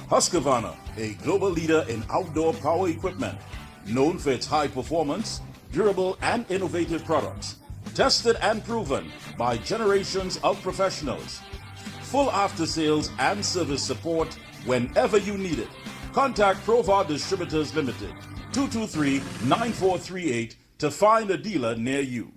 Husqvarna, a global leader in outdoor power equipment, known for its high performance, durable and innovative products, tested and proven by generations of professionals. Full after-sales and service support whenever you need it. Contact Provar Distributors Limited, 223-9438 to find a dealer near you.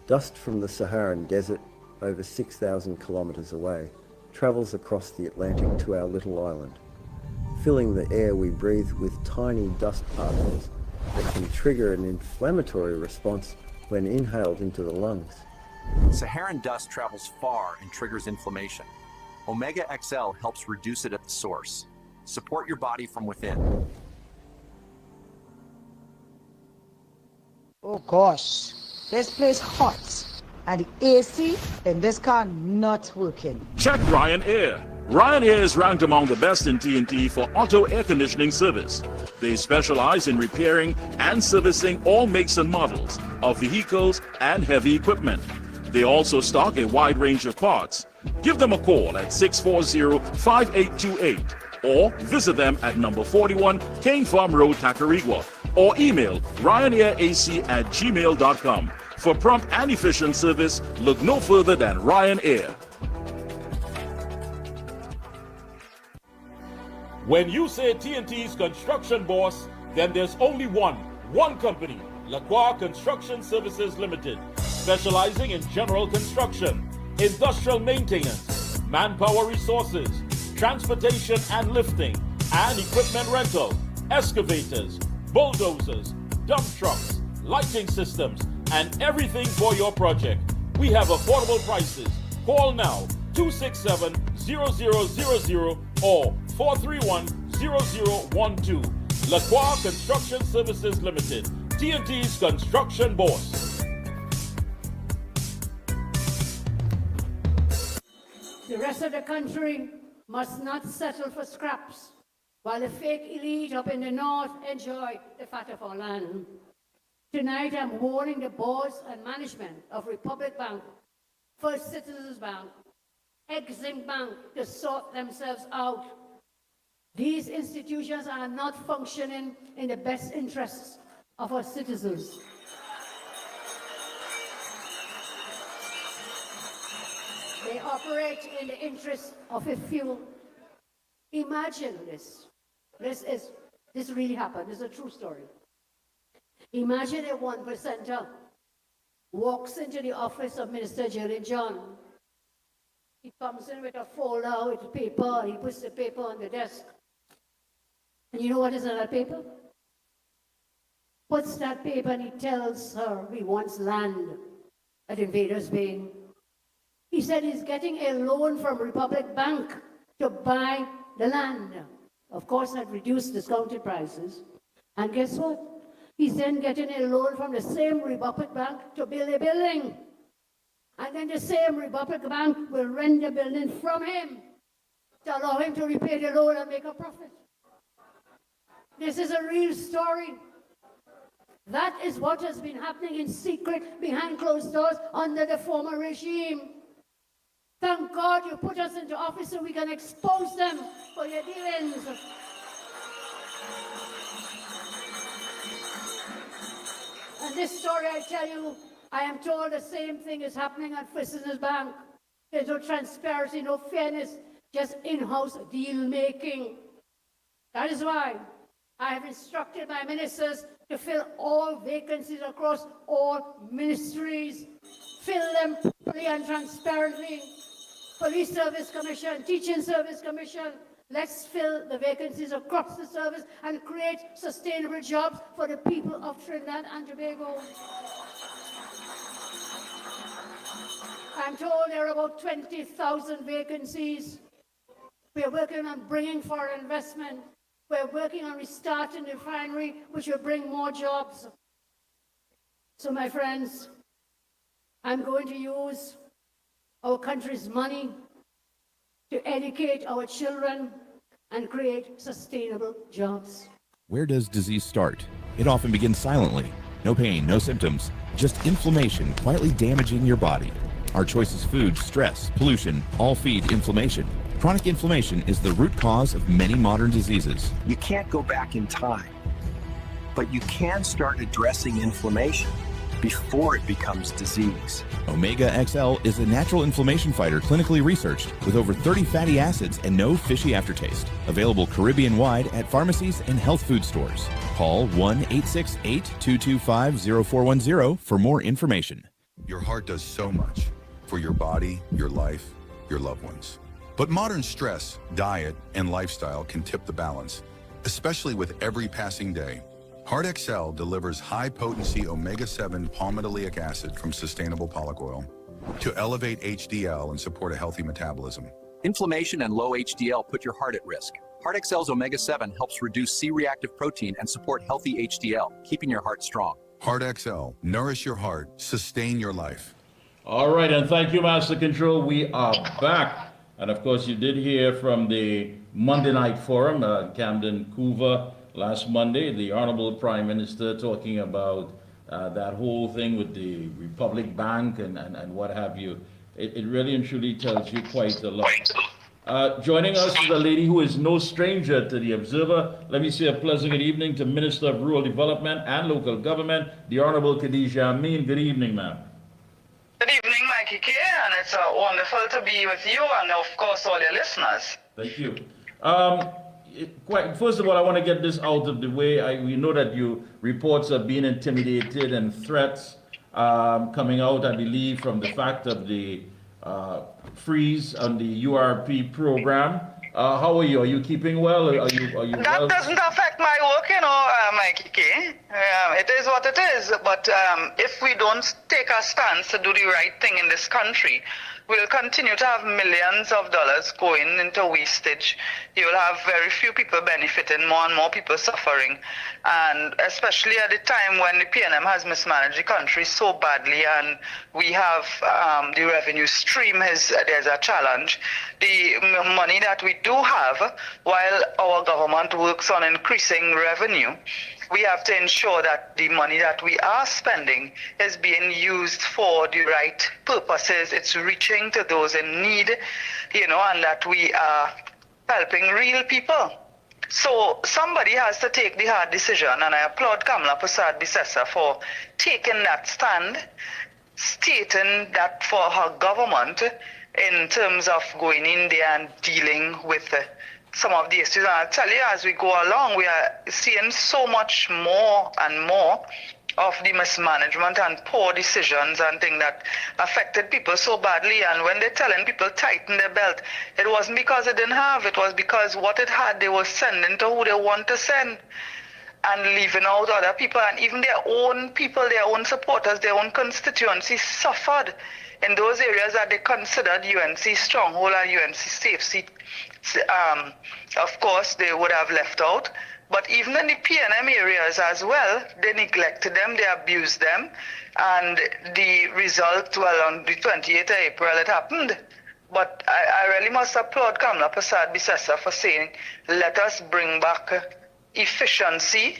Dust from the Saharan desert, over 6,000 kilometres away, travels across the Atlantic to our little island, filling the air we breathe with tiny dust particles that can trigger an inflammatory response when inhaled into the lungs. Saharan dust travels far and triggers inflammation. Omega XL helps reduce it at the source. Support your body from within. Oh gosh, this place hot. And the AC in this car not working. Check Ryan Air. Ryan Air is ranked among the best in TNT for auto air conditioning service. They specialize in repairing and servicing all makes and models of vehicles and heavy equipment. They also stock a wide range of parts. Give them a call at 640-5828 or visit them at number 41 Kane Farm Road, Tacarigua, or email ryanairac@gmail.com. For prompt and efficient service, look no further than Ryan Air. When you say TNT's construction boss, then there's only one company, Lacroix Construction Services Limited, specializing in general construction, industrial maintenance, manpower resources, transportation and lifting, and equipment rental, excavators, bulldozers, dump trucks, lighting systems, and everything for your project. We have affordable prices. Call now 267-0000 or 431-0012. Lacroix Construction Services Limited, TNT's construction boss. The rest of the country must not settle for scraps, while the fake elite up in the north enjoy the fat of our land. Tonight, I'm warning the boards and management of Republic Bank, First Citizens Bank, Exim Bank to sort themselves out. These institutions are not functioning in the best interests of our citizens. They operate in the interest of a few. Imagine this. This really happened. This is a true story. Imagine a 1%er walks into the office of Minister Jerry John. He comes in with a folder with paper. He puts the paper on the desk. And you know what is on that paper? Puts that paper and he tells her he wants land at Invaders Bay. He said he's getting a loan from Republic Bank to buy the land. Of course, at reduced discounted prices. And guess what? He's then getting a loan from the same Republic Bank to build a building. And then the same Republic Bank will rent the building from him to allow him to repay the loan and make a profit. This is a real story. That is what has been happening in secret behind closed doors under the former regime. Thank God you put us into office so we can expose them for their dealings. And this story, I tell you, I am told the same thing is happening at First Citizens Bank. There's no transparency, no fairness, just in-house deal-making. That is why I have instructed my ministers to fill all vacancies across all ministries. Fill them properly and transparently. Police Service Commission, Teaching Service Commission. Let's fill the vacancies across the service and create sustainable jobs for the people of Trinidad and Tobago. I'm told there are about 20,000 vacancies. We're working on bringing foreign investment. We're working on restarting the refinery, which will bring more jobs. So, my friends, I'm going to use our country's money to educate our children and create sustainable jobs. Where does disease start? It often begins silently. No pain, no symptoms, just inflammation quietly damaging your body. Our choices: food, stress, pollution, all feed inflammation. Chronic inflammation is the root cause of many modern diseases. You can't go back in time, but you can start addressing inflammation before it becomes disease. Omega XL is a natural inflammation fighter clinically researched with over 30 fatty acids and no fishy aftertaste. Available Caribbean-wide at pharmacies and health food stores. Call 1-868-225-0410 for more information. Your heart does so much for your body, your life, your loved ones. But modern stress, diet, and lifestyle can tip the balance, especially with every passing day. Heart XL delivers high-potency omega-7 palmitoleic acid from sustainable pollock oil to elevate HDL and support a healthy metabolism. Inflammation and low HDL put your heart at risk. Heart XL's omega-7 helps reduce C-reactive protein and support healthy HDL, keeping your heart strong. Heart XL, nourish your heart, sustain your life. All right, and thank you, Master Control. We are back. And of course, you did hear from the Monday Night Forum, Camden Coover, last Monday, the Honorable Prime Minister talking about that whole thing with the Republic Bank and what have you. It really and truly tells you quite a lot. Joining us is a lady who is no stranger to the Observer. Let me say a pleasant good evening to Minister of Rural Development and Local Government, the Honorable Khadija Amin. Good evening, ma'am. Good evening, Mickie, and it's wonderful to be with you and, of course, all your listeners. Thank you. First of all, I want to get this out of the way. We know that reports of being intimidated and threats coming out, I believe, from the fact of the freeze on the URP program. How are you? Are you keeping well? Are you that well? Doesn't affect my work, Mickie. It is what it is. But if we don't take a stance to do the right thing in this country, we'll continue to have millions of dollars going into wastage. You'll have very few people benefiting, more and more people suffering. And especially at the time when the PNM has mismanaged the country so badly and we have the revenue stream, there's a challenge. The money that we do have, while our government works on increasing revenue, we have to ensure that the money that we are spending is being used for the right purposes. It's reaching to those in need, and that we are helping real people. So somebody has to take the hard decision, and I applaud Kamala Persad-Bissessar for taking that stand, stating that for her government in terms of going in there and dealing with some of the issues. And I'll tell you, as we go along, we are seeing so much more and more of the mismanagement and poor decisions and things that affected people so badly. And when they're telling people tighten their belt, it wasn't because they didn't have, it was because what it had, they were sending to who they want to send and leaving out other people. And even their own people, their own supporters, their own constituency suffered in those areas that they considered UNC stronghold and UNC safe seat. Of course, they would have left out. But even in the PNM areas as well, they neglected them, they abused them. And the result, well, on the 28th of April, it happened. But I really must applaud Kamala Persad-Bissessar for saying, let us bring back efficiency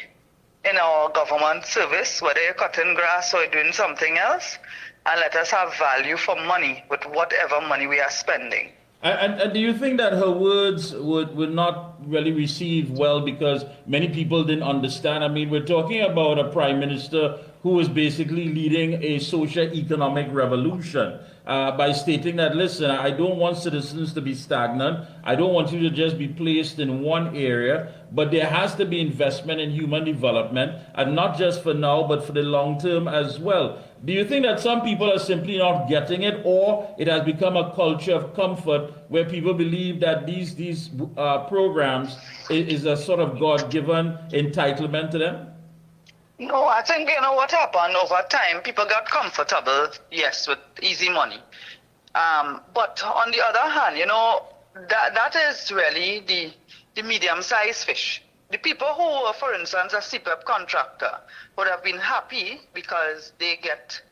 in our government service, whether you're cutting grass or you're doing something else, and let us have value for money with whatever money we are spending. And do you think that her words would not really receive well because many people didn't understand? I mean, we're talking about a prime minister who is basically leading a socio-economic revolution by stating that, listen, I don't want citizens to be stagnant. I don't want you to just be placed in one area, but there has to be investment in human development, and not just for now, but for the long term as well. Do you think that some people are simply not getting it, or it has become a culture of comfort where people believe that these programs is a sort of God-given entitlement to them? No, I think, what happened over time, people got comfortable, yes, with easy money. But on the other hand, that is really the medium-sized fish. The people who were, for instance, a CPEP contractor would have been happy because they get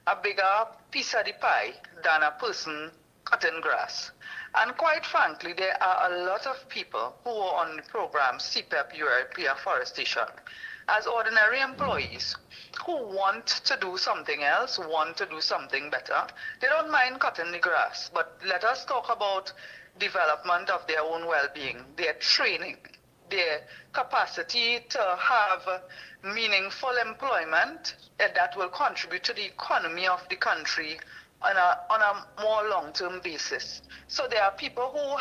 a bigger piece of the pie than a person cutting grass. And quite frankly, there are a lot of people who are on the program CPEP, URP, afforestation, as ordinary employees who want to do something else, want to do something better. They don't mind cutting the grass, but let us talk about development of their own well-being, their training, their capacity to have meaningful employment that will contribute to the economy of the country on a more long-term basis. So there are people who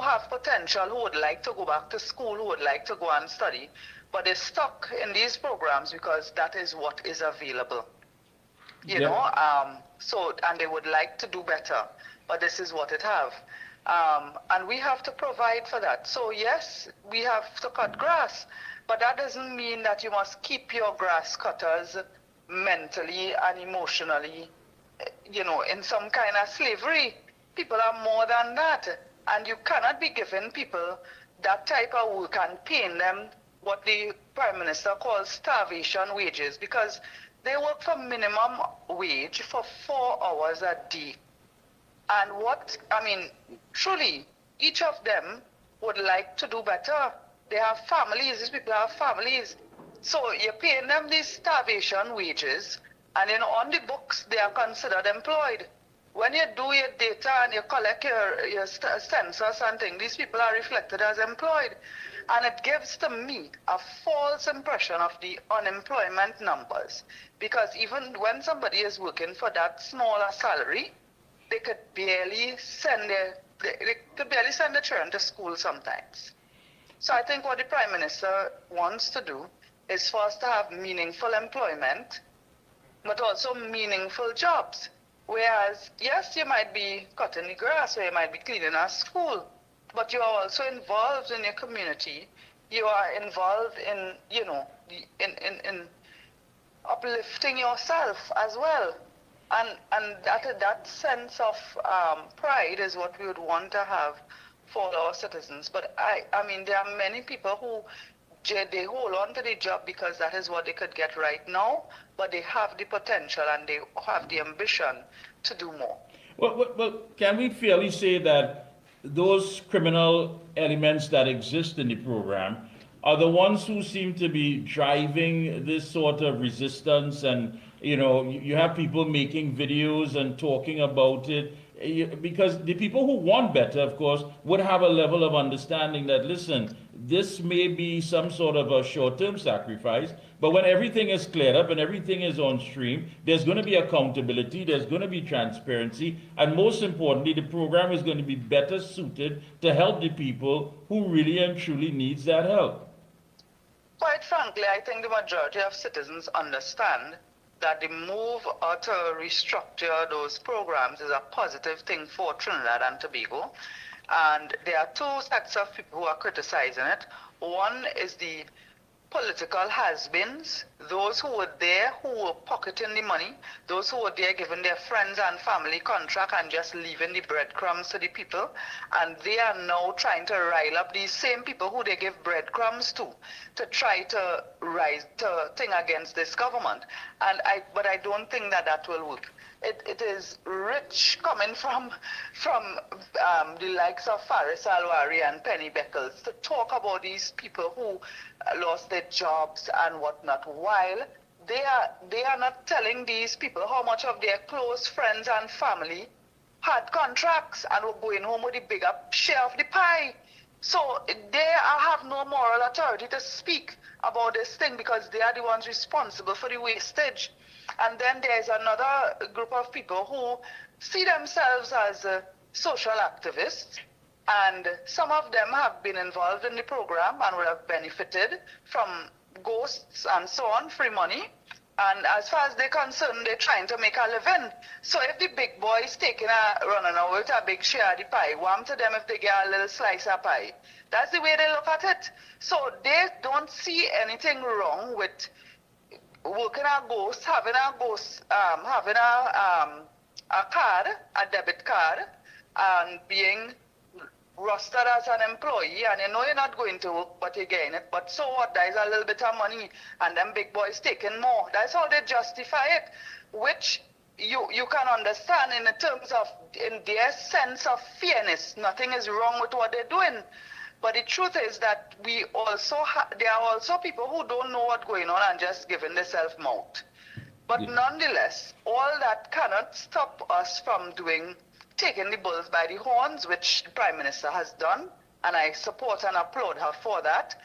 have potential, who would like to go back to school, who would like to go and study, but they're stuck in these programs because that is what is available. You know, so, and they would like to do better, but this is what it have. And we have to provide for that. So yes, we have to cut grass, but that doesn't mean that you must keep your grass cutters mentally and emotionally, you know, in some kind of slavery. People are more than that. And you cannot be giving people that type of work and paying them what the Prime Minister calls starvation wages, because they work for minimum wage for 4 hours a day. And truly, each of them would like to do better. They have families, these people have families. So you're paying them these starvation wages, and then on the books, they are considered employed. When you do your data and you collect your census and things, these people are reflected as employed. And it gives to me a false impression of the unemployment numbers. Because even when somebody is working for that smaller salary, they could barely send their children to school sometimes. So I think what the Prime Minister wants to do is for us to have meaningful employment, but also meaningful jobs. Whereas, yes, you might be cutting the grass or you might be cleaning a school, but you are also involved in your community. You are involved in, you know, in uplifting yourself as well. And that sense of pride is what we would want to have for our citizens. But I mean, there are many people who they hold on to the job because that is what they could get right now, but they have the potential and they have the ambition to do more. Well, can we fairly say that those criminal elements that exist in the program are the ones who seem to be driving this sort of resistance? And, you know, you have people making videos and talking about it, because the people who want better, of course, would have a level of understanding that, listen, this may be some sort of a short-term sacrifice, but when everything is cleared up and everything is on stream, there's going to be accountability, there's going to be transparency, and most importantly, the program is going to be better suited to help the people who really and truly needs that help. Quite frankly, I think the majority of citizens understand that the move to restructure those programs is a positive thing for Trinidad and Tobago. And there are two sets of people who are criticizing it. One is the political has-beens, those who were there, who were pocketing the money, those who were there giving their friends and family contract and just leaving the breadcrumbs to the people. And they are now trying to rile up these same people who they give breadcrumbs to try to rise to thing against this government. But I don't think that will work. It is rich coming from the likes of Faris Alwari and Penny Beckles to talk about these people who lost their jobs and whatnot, while they are not telling these people how much of their close friends and family had contracts and were going home with a bigger share of the pie. So they have no moral authority to speak about this thing because they are the ones responsible for the wastage. And then there's another group of people who see themselves as social activists, and some of them have been involved in the program and would have benefited from ghosts and so on, free money. And as far as they're concerned, they're trying to make a living. So if the big boy is running out with a big share of the pie, warm to them if they get a little slice of pie. That's the way they look at it. So they don't see anything wrong with working a ghost, having a card, a debit card, and being rostered as an employee, and you know you're not going to work, but you're getting it. But so what? There's a little bit of money, and them big boys taking more. That's how they justify it, which you can understand in terms of in their sense of fairness. Nothing is wrong with what they're doing. But the truth is that we also there are also people who don't know what's going on and just giving themselves mouth. But nonetheless, all that cannot stop us from taking the bulls by the horns, which the Prime Minister has done, and I support and applaud her for that.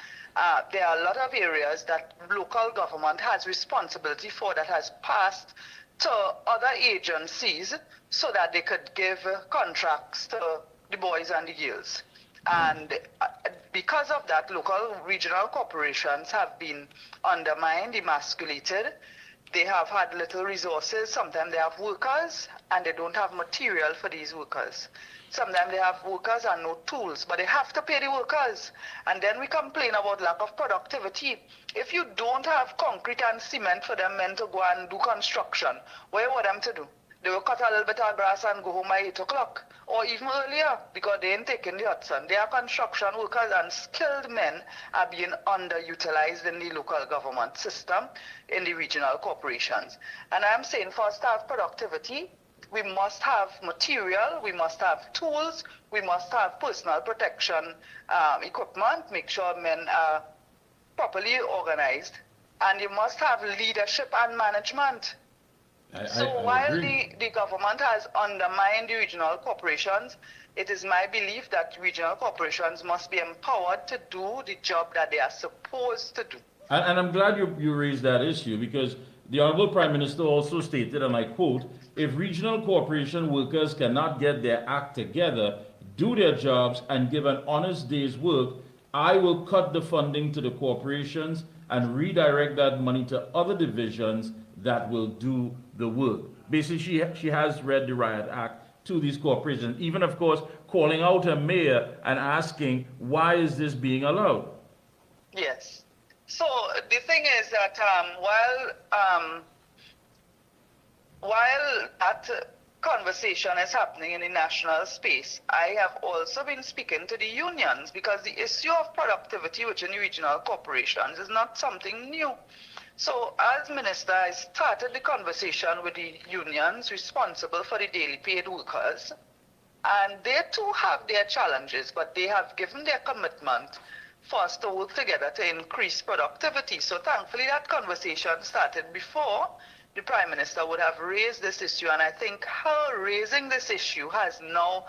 There are a lot of areas that local government has responsibility for that has passed to other agencies so that they could give contracts to the boys and the girls. And because of that, local regional corporations have been undermined, emasculated. They have had little resources. Sometimes they have workers and they don't have material for these workers. Sometimes they have workers and no tools, but they have to pay the workers. And then we complain about lack of productivity. If you don't have concrete and cement for them men to go and do construction, what you want them to do? They will cut a little bit of grass and go home by 8 o'clock, or even earlier, because they ain't taking the hot sun. They are construction workers, and skilled men are being underutilized in the local government system, in the regional corporations. And I'm saying for staff productivity, we must have material, we must have tools, we must have personal protection equipment, make sure men are properly organized, and you must have leadership and management. So while the government has undermined the regional corporations, it is my belief that regional corporations must be empowered to do the job that they are supposed to do. And I'm glad you raised that issue, because the Honorable Prime Minister also stated, and I quote, if regional corporation workers cannot get their act together, do their jobs, and give an honest day's work, I will cut the funding to the corporations and redirect that money to other divisions that will do the work. Basically, she has read the Riot Act to these corporations, even, of course, calling out a mayor and asking, why is this being allowed? Yes. So the thing is that while that conversation is happening in the national space, I have also been speaking to the unions, because the issue of productivity within the regional corporations is not something new. So as minister, I started the conversation with the unions responsible for the daily paid workers, and they too have their challenges, but they have given their commitment for us to work together to increase productivity. So thankfully that conversation started before the Prime Minister would have raised this issue, and I think her raising this issue has now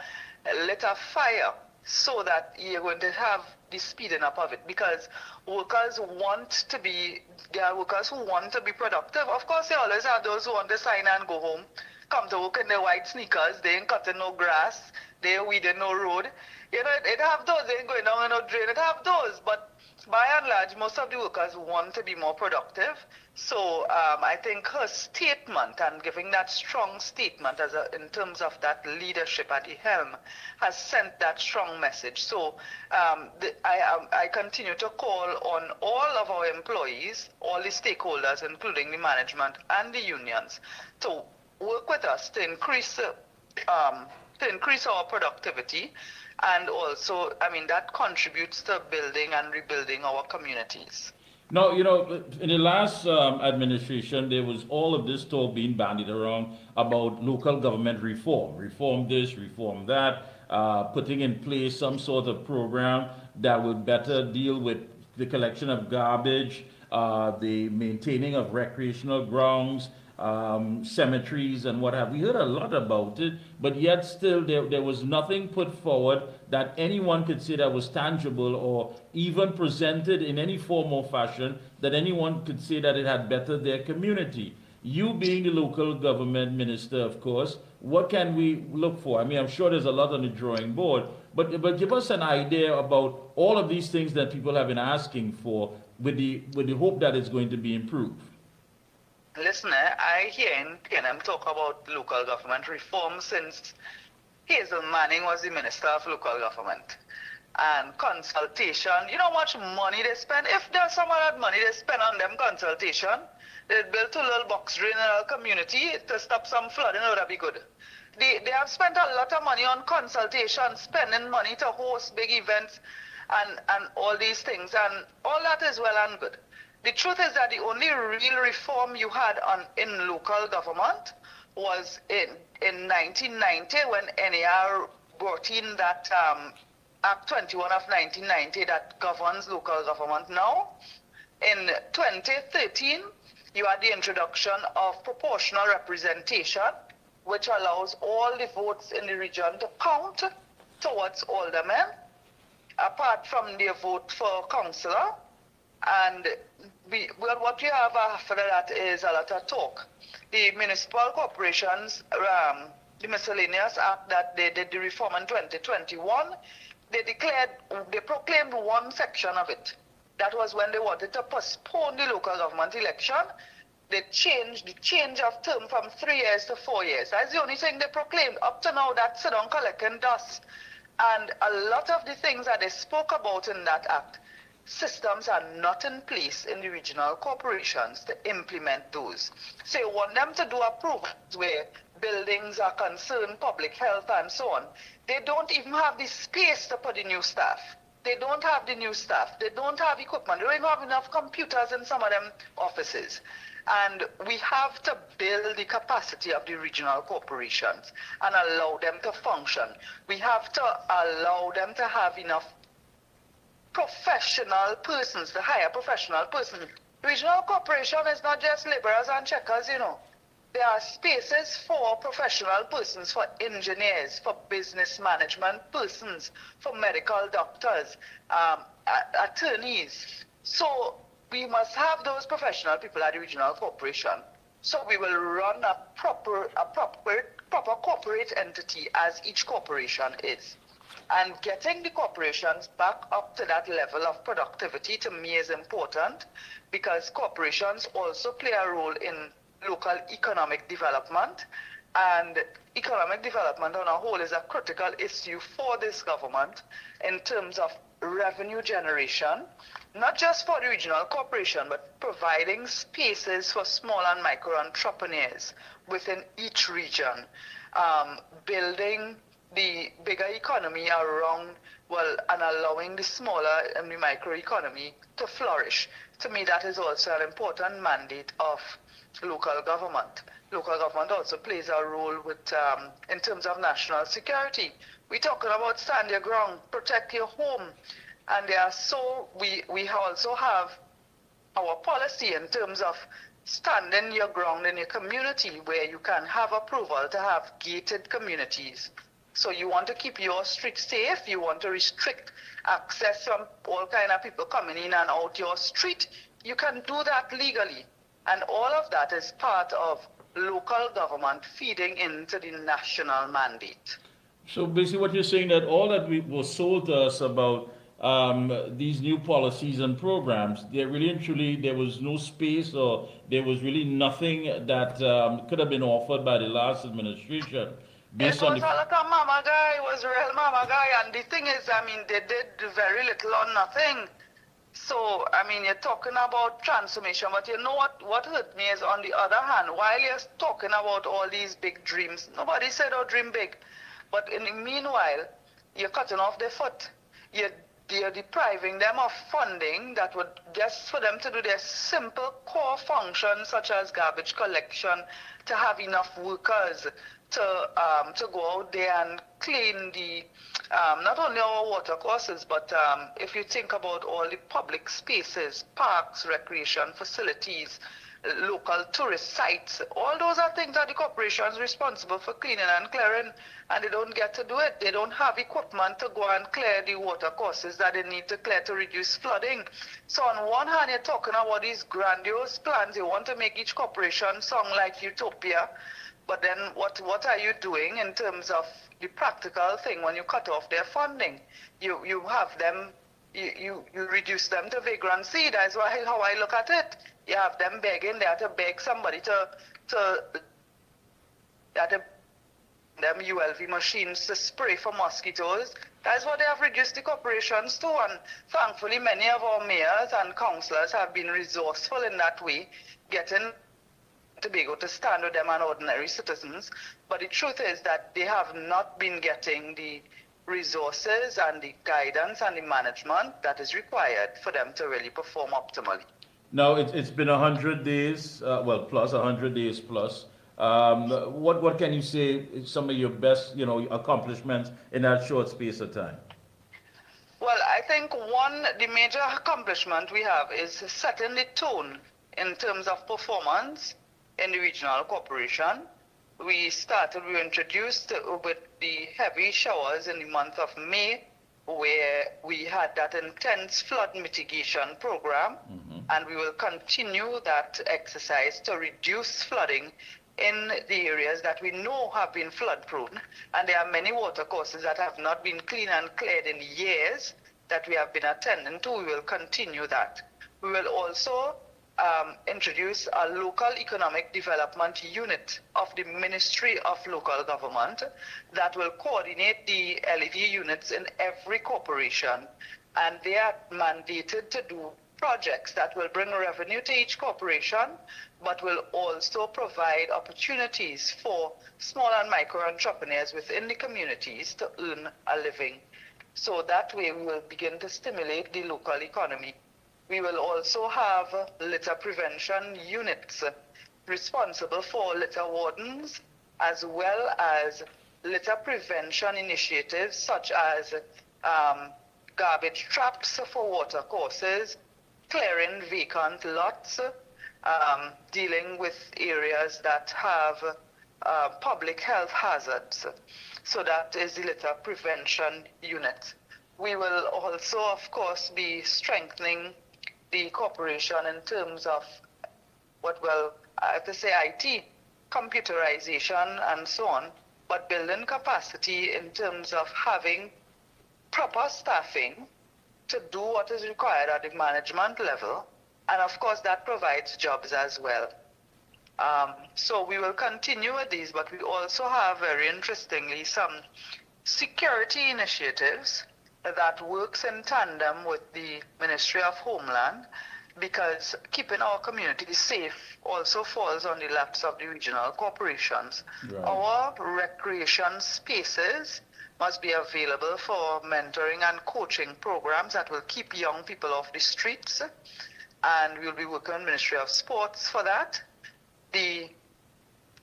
lit a fire so that you're going to have the speeding up of it, because workers want to be, there are workers who want to be productive. Of course, they always have those who want to sign and go home, come to work in their white sneakers, they ain't cutting no grass, they ain't weeding no road. You know, it have those, they ain't going down in no drain, it have those, but by and large, most of the workers want to be more productive. So I think her statement, and giving that strong statement in terms of that leadership at the helm, has sent that strong message. So I continue to call on all of our employees, all the stakeholders, including the management and the unions, to work with us to increase our productivity. And also, I mean, that contributes to building and rebuilding our communities. Now, you know, in the last administration, there was all of this talk being bandied around about local government reform. Reform this, reform that, putting in place some sort of program that would better deal with the collection of garbage, the maintaining of recreational grounds, cemeteries and what have we. Heard a lot about it, but yet still there was nothing put forward that anyone could say that was tangible, or even presented in any form or fashion that anyone could say that it had bettered their community. You being the local government minister, of course, what can we look for? I mean, I'm sure there's a lot on the drawing board, but give us an idea about all of these things that people have been asking for, with the hope that it's going to be improved. Listen, I hear him talk about local government reform since Hazel Manning was the Minister of Local Government. And consultation, you know how much money they spend? If there's some of that money they spend on them consultation, they'd build a little box drain in our community to stop some flooding, it would be good. They have spent a lot of money on consultation, spending money to host big events and all these things, and all that is well and good. The truth is that the only real reform you had in local government was in 1990 when NAR brought in that Act 21 of 1990 that governs local government now. In 2013, you had the introduction of proportional representation, which allows all the votes in the region to count towards aldermen, apart from their vote for councillor. And what you have after that is a lot of talk. The municipal corporations, the miscellaneous act that they did the reform in 2021, they proclaimed one section of it. That was when they wanted to postpone the local government election. They changed the change of term from 3 years to 4 years. That's the only thing they proclaimed. Up to now, that's sit down collecting dust. And a lot of the things that they spoke about in that act, systems are not in place in the regional corporations to implement those. So you want them to do approvals where buildings are concerned, public health and so on. They don't even have the space to put the new staff. They don't have the new staff. They don't have equipment. They don't even have enough computers in some of them offices. And we have to build the capacity of the regional corporations and allow them to function. We have to allow them to have enough professional persons, to hire professional persons. Regional corporation is not just laborers and checkers, you know. There are spaces for professional persons, for engineers, for business management persons, for medical doctors, attorneys. So we must have those professional people at the regional corporation. So we will run a proper corporate entity as each corporation is. And getting the corporations back up to that level of productivity to me is important, because corporations also play a role in local economic development, and economic development on a whole is a critical issue for this government in terms of revenue generation, not just for the regional corporation, but providing spaces for small and micro entrepreneurs within each region, building the bigger economy around, and allowing the smaller and the micro economy to flourish. To me, that is also an important mandate of local government. Local government also plays a role with, in terms of national security. We're talking about stand your ground, protect your home. And we also have our policy in terms of standing your ground in your community, where you can have approval to have gated communities. So you want to keep your street safe, you want to restrict access from all kind of people coming in and out your street, you can do that legally. And all of that is part of local government feeding into the national mandate. So basically what you're saying, that all that was sold to us about these new policies and programs, there really and truly, there was no space, or there was really nothing that could have been offered by the last administration. It was a lot of mama guy, it was real mama guy, and the thing is, I mean, they did very little or nothing. So, I mean, you're talking about transformation, but you know what hurt me is, on the other hand, while you're talking about all these big dreams, nobody said, oh, dream big. But in the meanwhile, you're cutting off their foot. You're depriving them of funding that would, just for them to do their simple core functions, such as garbage collection, to have enough workers to go out there and clean the, not only our water courses, but if you think about all the public spaces, parks, recreation facilities, local tourist sites, all those are things that the corporation is responsible for cleaning and clearing, and they don't get to do it. They don't have equipment to go and clear the water courses that they need to clear to reduce flooding. So on one hand, you're talking about these grandiose plans. You want to make each corporation sound like utopia, but then what are you doing in terms of the practical thing when you cut off their funding? You have them, you reduce them to vagrancy. That's how I look at it. You have them begging, they have to beg somebody to them ULV machines to spray for mosquitoes. That's what they have reduced the corporations to, and thankfully many of our mayors and councillors have been resourceful in that way, getting to be able to stand with them and ordinary citizens. But the truth is that they have not been getting the resources and the guidance and the management that is required for them to really perform optimally. Now, it's been 100 days, plus 100 days plus. What can you say is some of your best, accomplishments in that short space of time? I think the major accomplishment we have is setting the tone in terms of performance in the regional corporation. We introduced with the heavy showers in the month of May, where we had that intense flood mitigation program, and we will continue that exercise to reduce flooding in the areas that we know have been flood prone. And there are many water courses that have not been cleaned and cleared in years that we have been attending to. We will continue that. We will also introduce a local economic development unit of the Ministry of Local Government that will coordinate the LEV units in every corporation, and they are mandated to do projects that will bring revenue to each corporation, but will also provide opportunities for small and micro entrepreneurs within the communities to earn a living. So that way we will begin to stimulate the local economy. We will also have litter prevention units responsible for litter wardens, as well as litter prevention initiatives such as garbage traps for water courses, clearing vacant lots, dealing with areas that have public health hazards. So that is the litter prevention unit. We will also, of course, be strengthening the corporation in terms of I have to say IT, computerization and so on, but building capacity in terms of having proper staffing to do what is required at the management level, and of course that provides jobs as well. So we will continue with these, but we also have, very interestingly, some security initiatives that works in tandem with the Ministry of Homeland, because keeping our communities safe also falls on the laps of the regional corporations. Right. Our recreation spaces must be available for mentoring and coaching programs that will keep young people off the streets, and we'll be working with the Ministry of Sports for that. The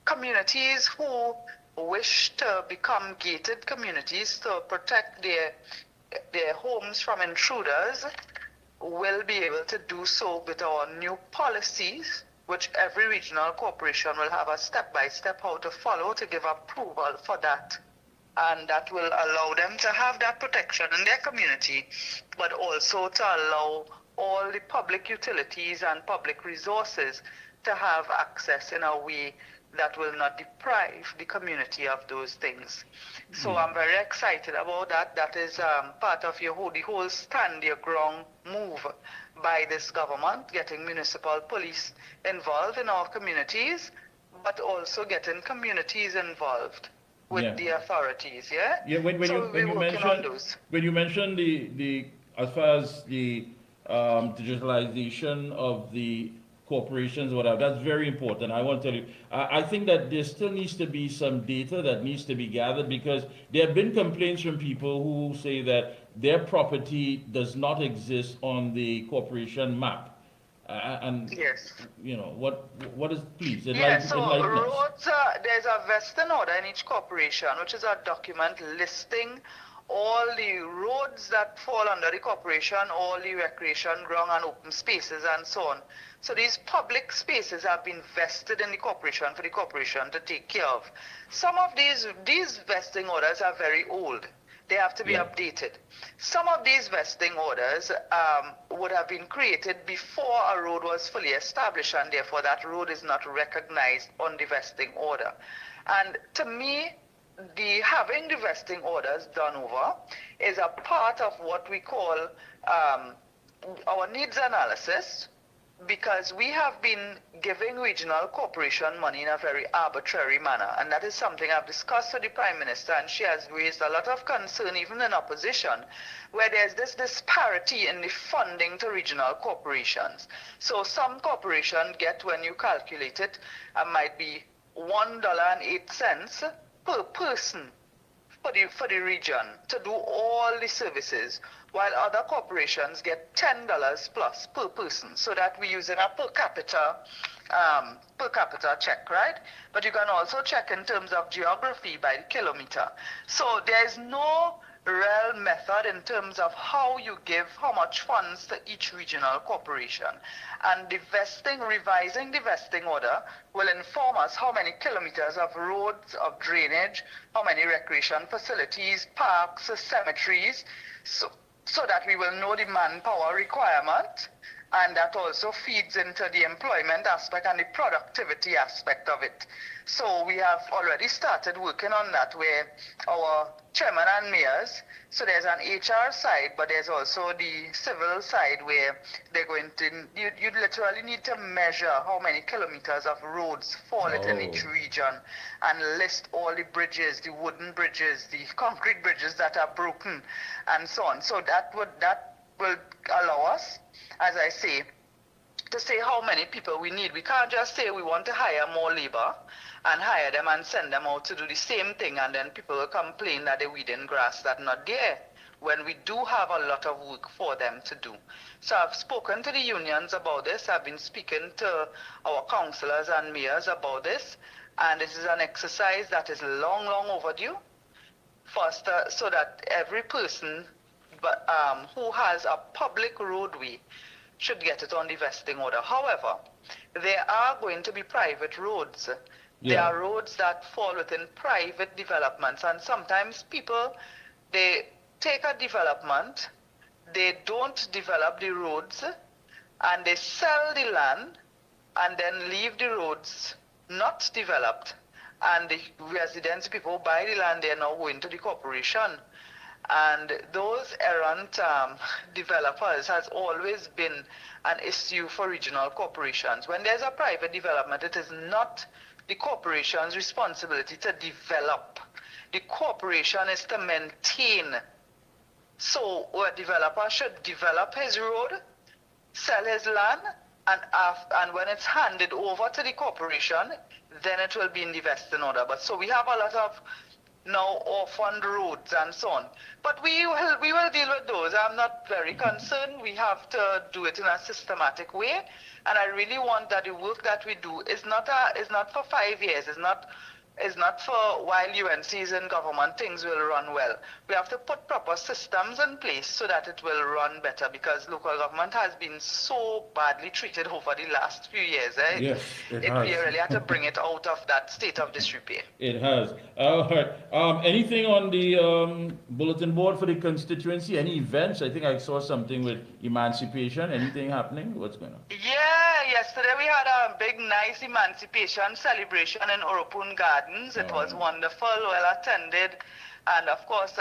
communities who wish to become gated communities to protect their homes from intruders will be able to do so with our new policies, which every regional corporation will have a step-by-step how to follow to give approval for that. And that will allow them to have that protection in their community, but also to allow all the public utilities and public resources to have access in a way that will not deprive the community of those things. So I'm very excited about that. That is part of the whole stand your ground move by this government, getting municipal police involved in our communities, but also getting communities involved with the authorities. When you mention the as far as the digitalization of the corporations, whatever, that's very important. I want to tell you, I think that there still needs to be some data that needs to be gathered, because there have been complaints from people who say that their property does not exist on the corporation map. And yes, you know what is, please so roads, there's a vesting order in each corporation, which is a document listing all the roads that fall under the corporation, all the recreation ground and open spaces and so on. So these public spaces have been vested in the corporation for the corporation to take care of. Some of these vesting orders are very old. They have to be updated. Some of these vesting orders would have been created before a road was fully established, and therefore that road is not recognized on the vesting order. And to me, having the vesting orders done over is a part of what we call our needs analysis, because we have been giving regional corporation money in a very arbitrary manner, and that is something I've discussed with the Prime Minister, and she has raised a lot of concern even in opposition, where there's this disparity in the funding to regional corporations. So some corporations get, when you calculate it, might be $1.08 per person for the region to do all the services, while other corporations get $10 plus per person, so that we use it a per capita check, right? But you can also check in terms of geography by kilometer. So there's no real method in terms of how you give how much funds to each regional corporation. And revising the vesting order will inform us how many kilometers of roads, of drainage, how many recreation facilities, parks, cemeteries, so that we will know the manpower requirement, and that also feeds into the employment aspect and the productivity aspect of it. So we have already started working on that, where our chairman and mayors, so there's an HR side, but there's also the civil side, where they're going to, you literally need to measure how many kilometers of roads fall in each region, and list all the bridges, the wooden bridges, the concrete bridges that are broken, and so on. So that will allow us, as I say, to say how many people we need. We can't just say we want to hire more labor and hire them and send them out to do the same thing, and then people will complain that they're weeding grass that's not there, when we do have a lot of work for them to do. So I've spoken to the unions about this. I've been speaking to our councillors and mayors about this, and this is an exercise that is long, long overdue, first, so that every person who has a public roadway should get it on the vesting order. However, there are going to be private roads. There are roads that fall within private developments, and sometimes people, they take a development, they don't develop the roads, and they sell the land and then leave the roads not developed, and the residents, people who buy the land, they are now going to the corporation. And those errant developers has always been an issue for regional corporations. When there's a private development, it is not the corporation's responsibility to develop. The corporation is to maintain. So a developer should develop his road, sell his land, and when it's handed over to the corporation, then it will be in the vesting order. But so we have a lot of now orphaned roads and so on. But we will deal with those. I'm not very concerned. We have to do it in a systematic way. And I really want that the work that we do is not for 5 years. It's not for while UNC is in government, things will run well. We have to put proper systems in place so that it will run better, because local government has been so badly treated over the last few years. Yes, it has. We really have to bring it out of that state of disrepair. It has. All right. Anything on the bulletin board for the constituency? Any events? I think I saw something with emancipation. Anything happening? What's going on? Yeah, yesterday we had a big, nice emancipation celebration in Oropun Gardens. It was wonderful, well attended. And of course,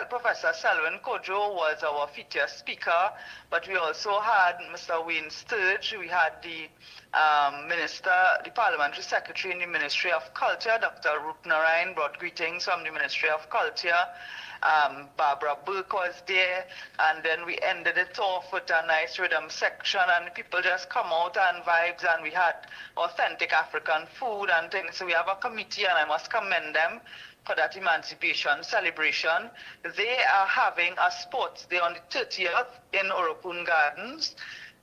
Professor Selwyn Kojo was our featured speaker, but we also had Mr. Wayne Sturge. We had the the Parliamentary Secretary in the Ministry of Culture, Dr. Ruth Narayan, brought greetings from the Ministry of Culture. Barbara Burke was there, and then we ended it off with a nice rhythm section, and people just come out and vibes, and we had authentic African food and things. So we have a committee, and I must commend them for that emancipation celebration. They are having a sports day on the 30th in Oropun Gardens,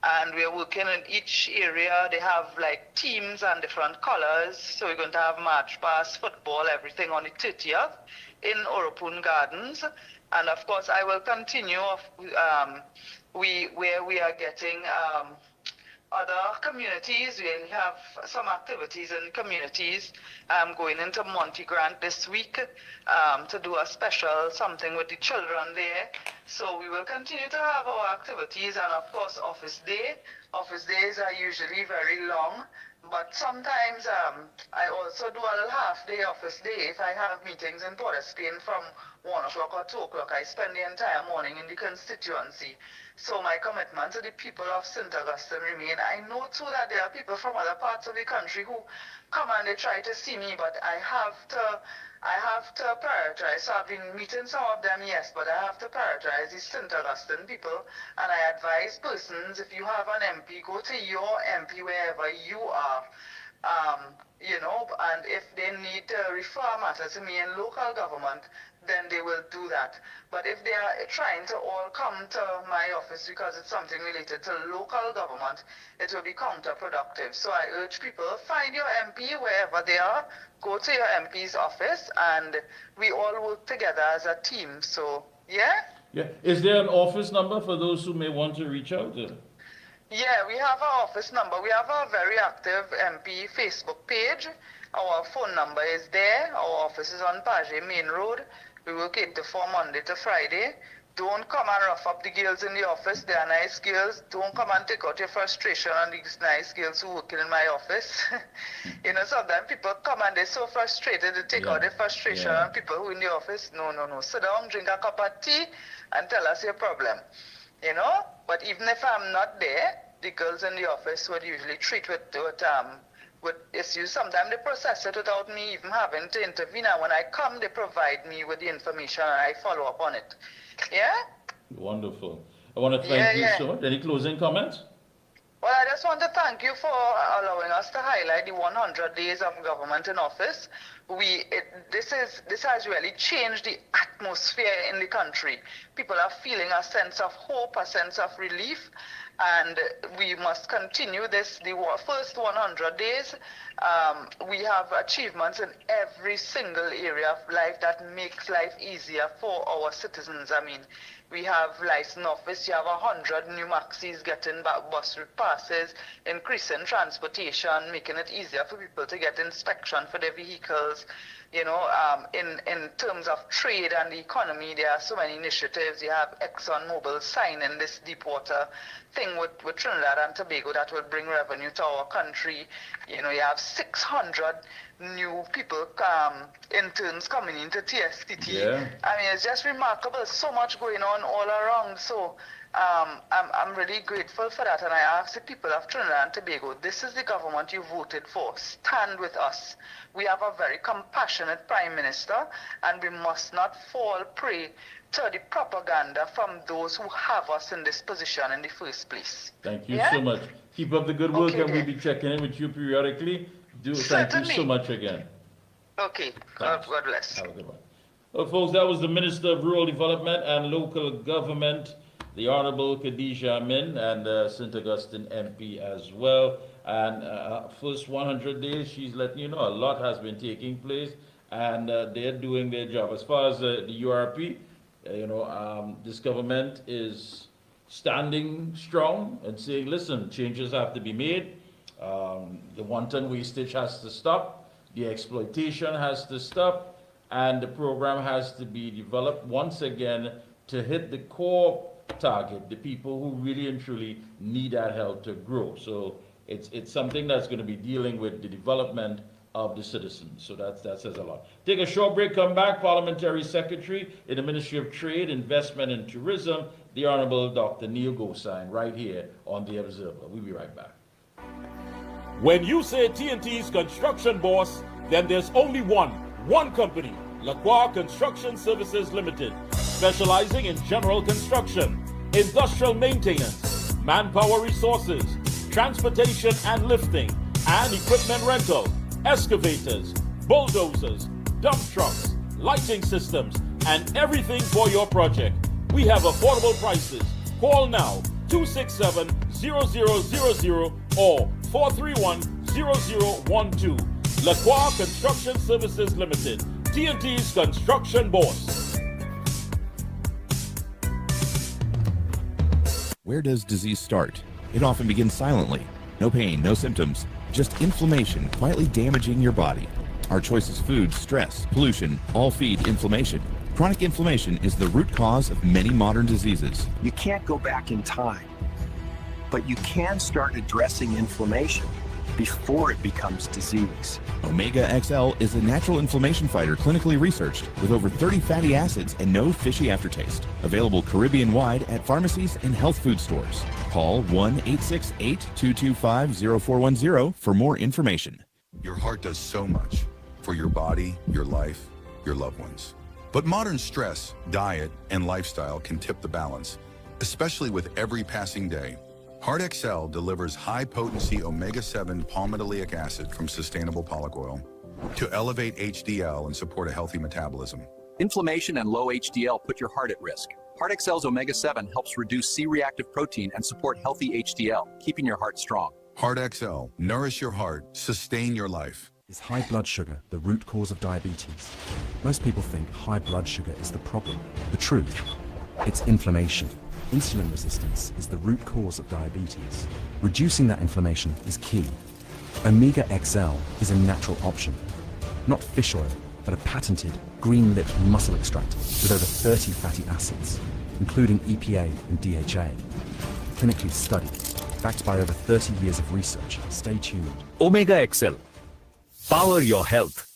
and we're working in each area. They have like teams and different colors, so we're going to have march past, football, everything on the 30th in Oropun Gardens. And of course I will continue where we are getting other communities. We have some activities in communities. I'm going into Monty Grant this week to do a special something with the children there. So we will continue to have our activities, and of course office day. Office days are usually very long, but sometimes I also do a little half-day office day. If I have meetings in Port of Spain from 1 o'clock or 2 o'clock, I spend the entire morning in the constituency. So my commitment to the people of St. Augustine remain. I know too that there are people from other parts of the country who come and they try to see me, but I have to prioritize. So I've been meeting some of them, yes, but I have to prioritize the St. Augustine people. And I advise persons, if you have an MP, go to your MP wherever you are. And if they need to refer matters to me in local government, then they will do that. But if they are trying to all come to my office because it's something related to local government, it will be counterproductive. So I urge people, find your MP wherever they are, go to your MP's office, and we all work together as a team. So, yeah? Yeah. Is there an office number for those who may want to reach out to? Yeah, we have our office number. We have a very active MP Facebook page. Our phone number is there. Our office is on Page Main Road. We work 8 to 4 Monday to Friday. Don't come and rough up the girls in the office. They are nice girls. Don't come and take out your frustration on these nice girls who work in my office. Sometimes people come and they're so frustrated to take out their frustration on people who in the office. No. Sit down, drink a cup of tea, and tell us your problem. But even if I'm not there, the girls in the office would usually treat with issues. Sometimes they process it without me even having to intervene. And when I come, they provide me with the information and I follow up on it. Yeah? Wonderful. I want to thank you so much. Any closing comments? Well, I just want to thank you for allowing us to highlight the 100 days of government in office. This has really changed the atmosphere in the country. People are feeling a sense of hope, a sense of relief, and we must continue this. The first 100 days, we have achievements in every single area of life that makes life easier for our citizens. I mean, we have licensed office, you have 100 new maxis getting bus route passes, increasing transportation, making it easier for people to get inspection for their vehicles. In terms of trade and the economy, there are so many initiatives. You have ExxonMobil signing this deep water thing with Trinidad and Tobago that will bring revenue to our country. You have 600 new people, interns coming into TSTT. Yeah. I mean, it's just remarkable. So much going on all around. So I'm really grateful for that. And I ask the people of Trinidad and Tobago, this is the government you voted for. Stand with us. We have a very compassionate Prime Minister, and we must not fall prey to the propaganda from those who have us in this position in the first place. Thank you so much. Keep up the good work, and we'll be checking in with you periodically. Thank you so much again. Okay. God bless. Have a good one. Well, folks, that was the Minister of Rural Development and Local Government, the Honorable Khadija Amin, and St. Augustine MP as well. And first 100 days, she's letting you know a lot has been taking place, and they're doing their job. As far as the URP, this government is standing strong and saying, listen, changes have to be made. The wanton wastage has to stop. The exploitation has to stop. And the program has to be developed once again to hit the core target, the people who really and truly need that help to grow. So it's something that's going to be dealing with the development of the citizens. So that says a lot. Take a short break, come back. Parliamentary Secretary in the Ministry of Trade, Investment and Tourism, the Honorable Dr. Neil Gosine, right here on The Observer. We'll be right back. When you say TNT's construction boss, then there's only one company, Lacroix Construction Services Limited, specializing in general construction, industrial maintenance, manpower resources, transportation and lifting, and equipment rental, excavators, bulldozers, dump trucks, lighting systems, and everything for your project. We have affordable prices. Call now 267-0000 or 431-0012. Lacroix Construction Services Limited, TNT's construction boss. Where does disease start? It often begins silently. No pain, no symptoms, just inflammation quietly damaging your body. Our choices, food, stress, pollution, all feed inflammation. Chronic inflammation is the root cause of many modern diseases. You can't go back in time, but you can start addressing inflammation before it becomes disease. Omega XL is a natural inflammation fighter clinically researched with over 30 fatty acids and no fishy aftertaste. Available Caribbean-wide at pharmacies and health food stores. Call 1-868-225-0410 for more information. Your heart does so much for your body, your life, your loved ones. But modern stress, diet, and lifestyle can tip the balance, especially with every passing day. Heart XL delivers high-potency omega-7 palmitoleic acid from sustainable pollock oil to elevate HDL and support a healthy metabolism. Inflammation and low HDL put your heart at risk. Heart XL's omega-7 helps reduce C-reactive protein and support healthy HDL, keeping your heart strong. Heart XL, nourish your heart, sustain your life. Is high blood sugar the root cause of diabetes? Most people think high blood sugar is the problem. The truth, it's inflammation. Insulin resistance is the root cause of diabetes. Reducing that inflammation is key. Omega XL is a natural option. Not fish oil, but a patented green-lipped muscle extractor with over 30 fatty acids, including EPA and DHA. Clinically studied, backed by over 30 years of research. Stay tuned. Omega XL. Power your health.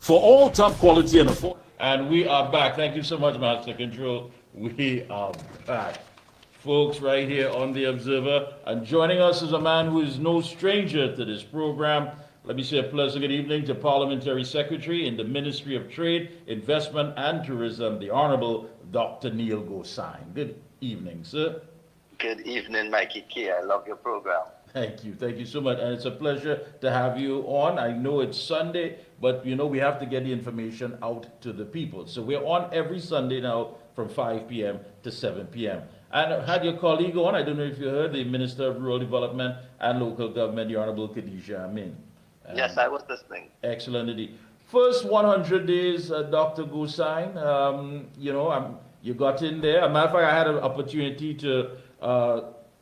For all top quality and affordable. And we are back. Thank you so much, Master Control. We are back. Folks, right here on The Observer. And joining us is a man who is no stranger to this program. Let me say a pleasant good evening to Parliamentary Secretary in the Ministry of Trade, Investment and Tourism, the Honorable Dr. Neil Gosine. Good evening, sir. Good evening, Mickie. I love your program. Thank you. Thank you so much. And it's a pleasure to have you on. I know it's Sunday, but you know, we have to get the information out to the people. So we're on every Sunday now from 5 p.m. to 7 p.m. And I had your colleague on, I don't know if you heard, the Minister of Rural Development and Local Government, the Honorable Khadija Amin. Yes, I was listening. Excellent indeed. First 100 days, Dr. Gosine, you got in there. As a matter of fact, I had an opportunity to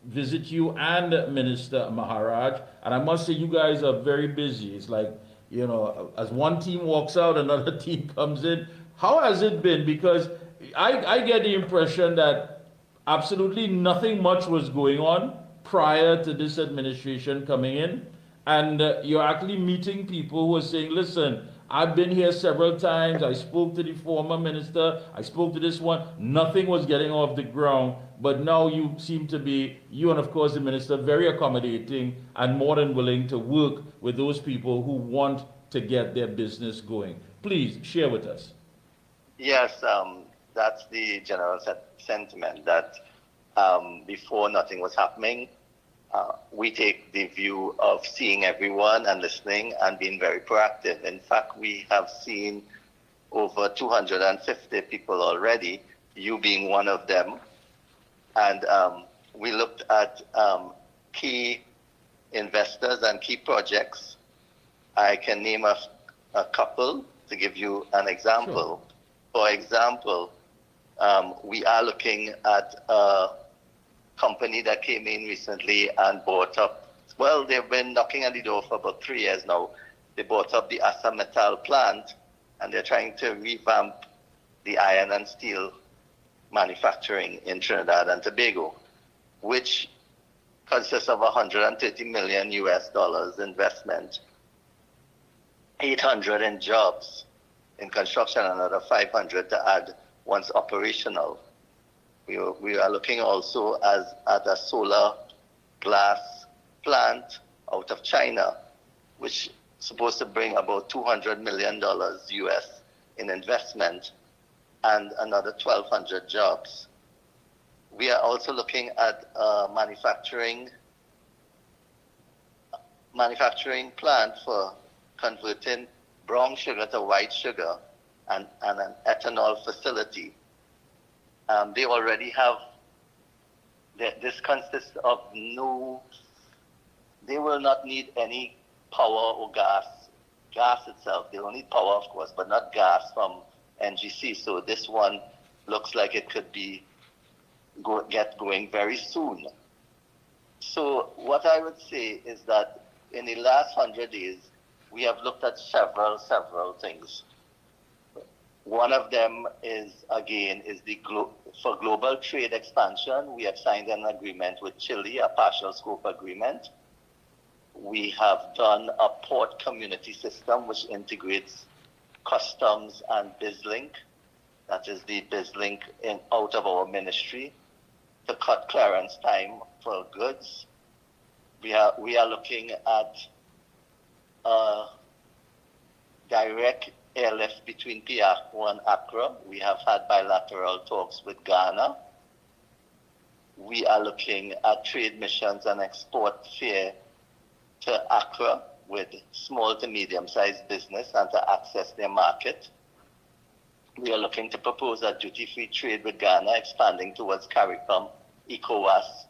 visit you and Minister Maharaj, and I must say you guys are very busy. It's like, you know, as one team walks out, another team comes in. How has it been? Because I get the impression that absolutely nothing much was going on prior to this administration coming in, and you're actually meeting people who are saying, listen, I've been here several times, I spoke to the former minister, I spoke to this one, nothing was getting off the ground, but now you seem to be, you and of course the minister, very accommodating and more than willing to work with those people who want to get their business going. Please share with us. Yes, that's the general sentiment that before nothing was happening, we take the view of seeing everyone and listening and being very proactive. In fact, we have seen over 250 people already, you being one of them. And we looked at key investors and key projects. I can name a couple to give you an example. Sure. For example, we are looking at a company that came in recently and bought up, well, they've been knocking on the door for about 3 years now. They bought up the Asa Metal plant and they're trying to revamp the iron and steel manufacturing in Trinidad and Tobago, which consists of $130 million investment, 800 in jobs in construction, another 500 to add once operational. We are looking also at a solar glass plant out of China, which is supposed to bring about $200 million in investment and another 1,200 jobs. We are also looking at a manufacturing plant for converting brown sugar to white sugar and an ethanol facility. They already have, this consists of they will not need any power or gas itself. They will need power, of course, but not gas from NGC. So this one looks like it could be get going very soon. So what I would say is that in the last 100 days, we have looked at several things. One of them is, again, for global trade expansion. We have signed an agreement with Chile, a partial scope agreement. We have done a port community system which integrates customs and BizLink. That is the BizLink out of our ministry to cut clearance time for goods. We are looking at direct airlift between Piarco and Accra. We have had bilateral talks with Ghana. we are looking at trade missions and export fair to Accra with small to medium-sized business and to access their market. We are looking to propose a duty-free trade with Ghana, expanding towards CARICOM, ECOWAS,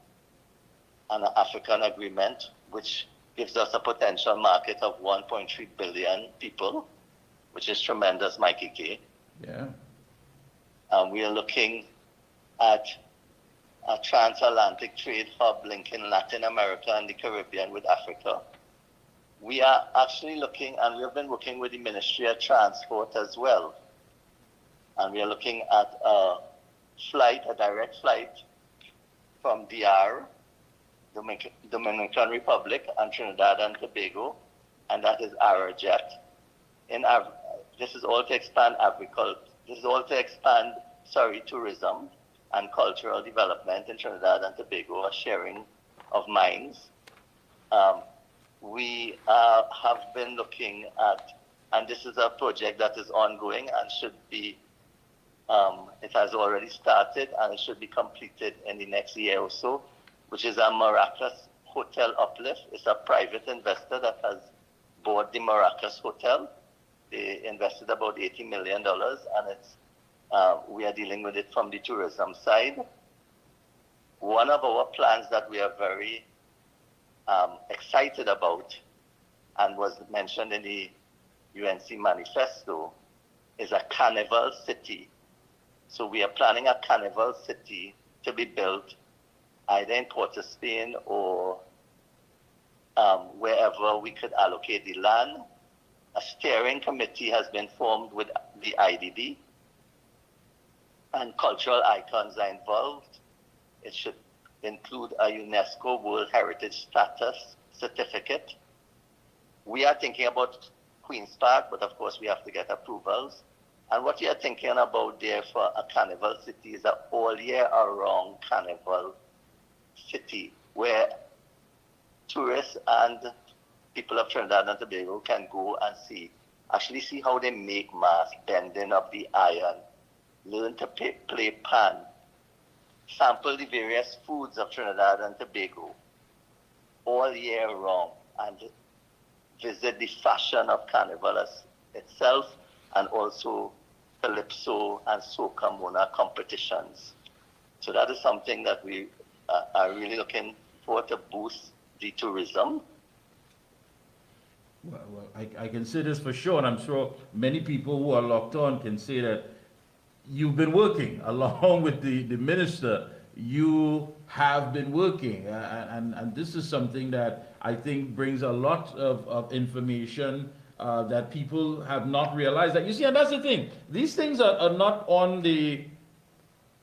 and an African agreement, which gives us a potential market of 1.3 billion people, which is tremendous, Mickie. Yeah. We are looking at a transatlantic trade hub linking Latin America and the Caribbean with Africa. We are actually looking, and we have been working with the Ministry of Transport as well. And we are looking at a direct flight from DR, Dominican Republic, and Trinidad and Tobago, and that is Aerojet. This is all to expand agriculture. This is all to expand, tourism and cultural development in Trinidad and Tobago, a sharing of minds. We have been looking at, and this is a project that is ongoing and should be, it has already started and it should be completed in the next year or so, which is a Maracas Hotel uplift. It's a private investor that has bought the Maracas Hotel. They invested about $80 million, and it's we are dealing with it from the tourism side. One of our plans that we are very excited about and was mentioned in the UNC manifesto is a carnival city. So we are planning a carnival city to be built either in Port of Spain or wherever we could allocate the land. A steering committee has been formed with the IDB, and cultural icons are involved. It should include a UNESCO World Heritage Status certificate. We are thinking about Queen's Park, but of course we have to get approvals. And what we are thinking about there for a carnival city is an all year round carnival city where tourists and people of Trinidad and Tobago can go and actually see how they make mask, bending of the iron, learn to play pan, sample the various foods of Trinidad and Tobago all year round, and visit the fashion of carnival itself, and also calypso and soca mona competitions. So that is something that we are really looking for to boost the tourism. Well, I can say this for sure, and I'm sure many people who are locked on can say that you've been working along with the minister. You have been working, and this is something that I think brings a lot of information that people have not realized. That you see, and that's the thing. These things are not on the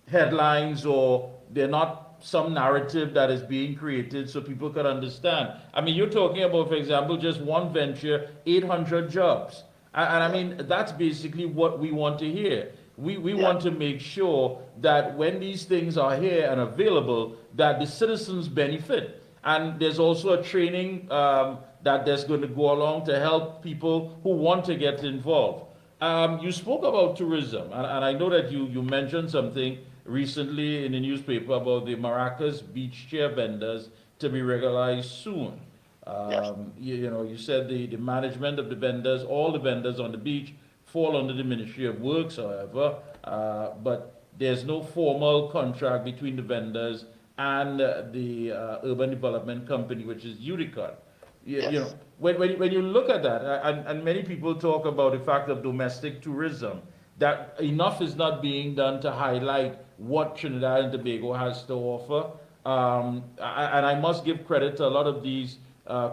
headlines, or they're not some narrative that is being created so people could understand. I mean, you're talking about, for example, just one venture, 800 jobs. And I mean, that's basically what we want to hear. We want to make sure that when these things are here and available, that the citizens benefit. And there's also a training that there's going to go along to help people who want to get involved. You spoke about tourism, and I know that you mentioned something recently in the newspaper about the Maracas beach chair vendors to be regularized soon. You said the management of the vendors, all the vendors on the beach fall under the Ministry of Works, however, but there's no formal contract between the vendors and the Urban Development Company, which is UDICOT. You know, when you look at that, and many people talk about the fact of domestic tourism, that enough is not being done to highlight what Trinidad and Tobago has to offer. And I must give credit to a lot of these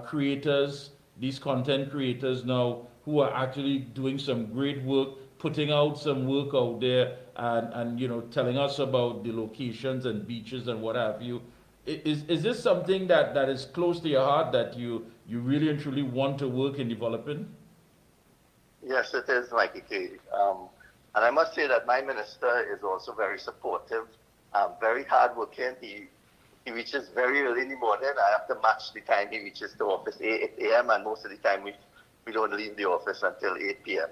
creators, these content creators now, who are actually doing some great work, putting out some work out there, and telling us about the locations and beaches and what have you. Is this something that is close to your heart, that you really and truly want to work in developing? Yes, it is, Mickie. And I must say that my minister is also very supportive, very hardworking. He reaches very early in the morning. I have to match the time he reaches the office, 8 a.m., and most of the time we don't leave the office until 8 p.m.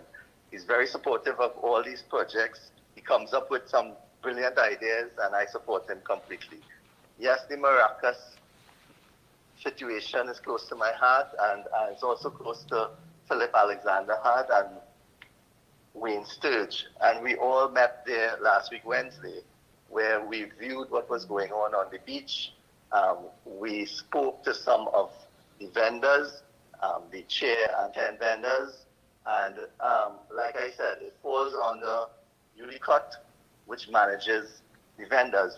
He's very supportive of all these projects. He comes up with some brilliant ideas, and I support him completely. yes, the Maracas situation is close to my heart, and it's also close to Philip Alexander's heart and Wayne Sturge. And we all met there last week, Wednesday, where we viewed what was going on the beach. We spoke to some of the vendors, the chair and 10 vendors, and like I said, it falls under Unicot, which manages the vendors.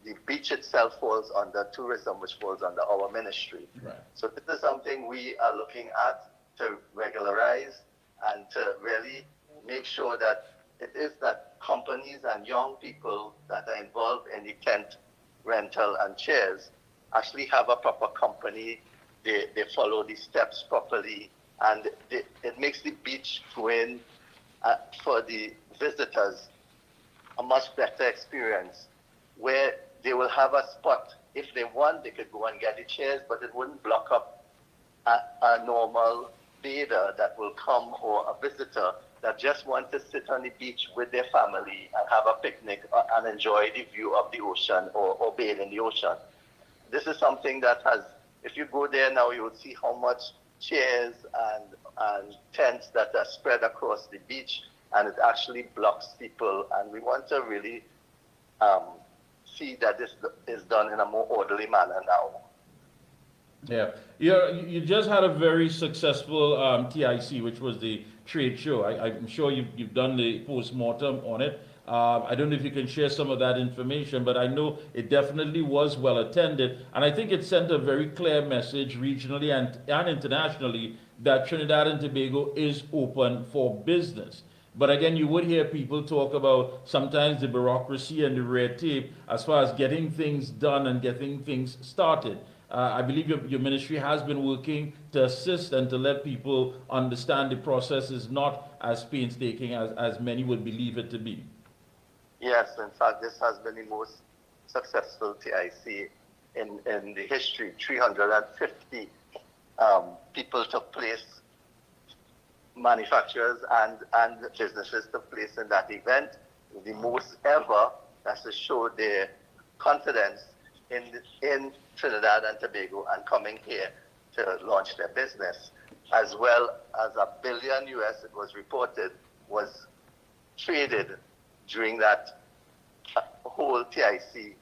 The beach itself falls under tourism, which falls under our ministry. Right. So this is something we are looking at to regularize and to really make sure that it is that companies and young people that are involved in the tent rental and chairs actually have a proper company. They follow the steps properly, and it makes the beach going for the visitors a much better experience, where they will have a spot. If they want, they could go and get the chairs, but it wouldn't block up a normal bather that will come, or a visitor that just wants to sit on the beach with their family and have a picnic and enjoy the view of the ocean, or bathe in the ocean. This is something that has, if you go there now, you will see how much chairs and tents that are spread across the beach, and it actually blocks people. And we want to really see that this is done in a more orderly manner now. Yeah, you just had a very successful TIC, which was the trade show. I'm sure you've done the post-mortem on it. I don't know if you can share some of that information, but I know it definitely was well attended, and I think it sent a very clear message regionally and internationally that Trinidad and Tobago is open for business. But again, you would hear people talk about sometimes the bureaucracy and the red tape as far as getting things done and getting things started. I believe your ministry has been working to assist and to let people understand the process is not as painstaking as many would believe it to be. Yes, in fact, this has been the most successful TIC in the history. 350 people took place, manufacturers and businesses took place in that event, the most ever. That's to show their confidence in Trinidad and Tobago and coming here to launch their business, as well as $1 billion US, it was reported, was traded during that whole TIC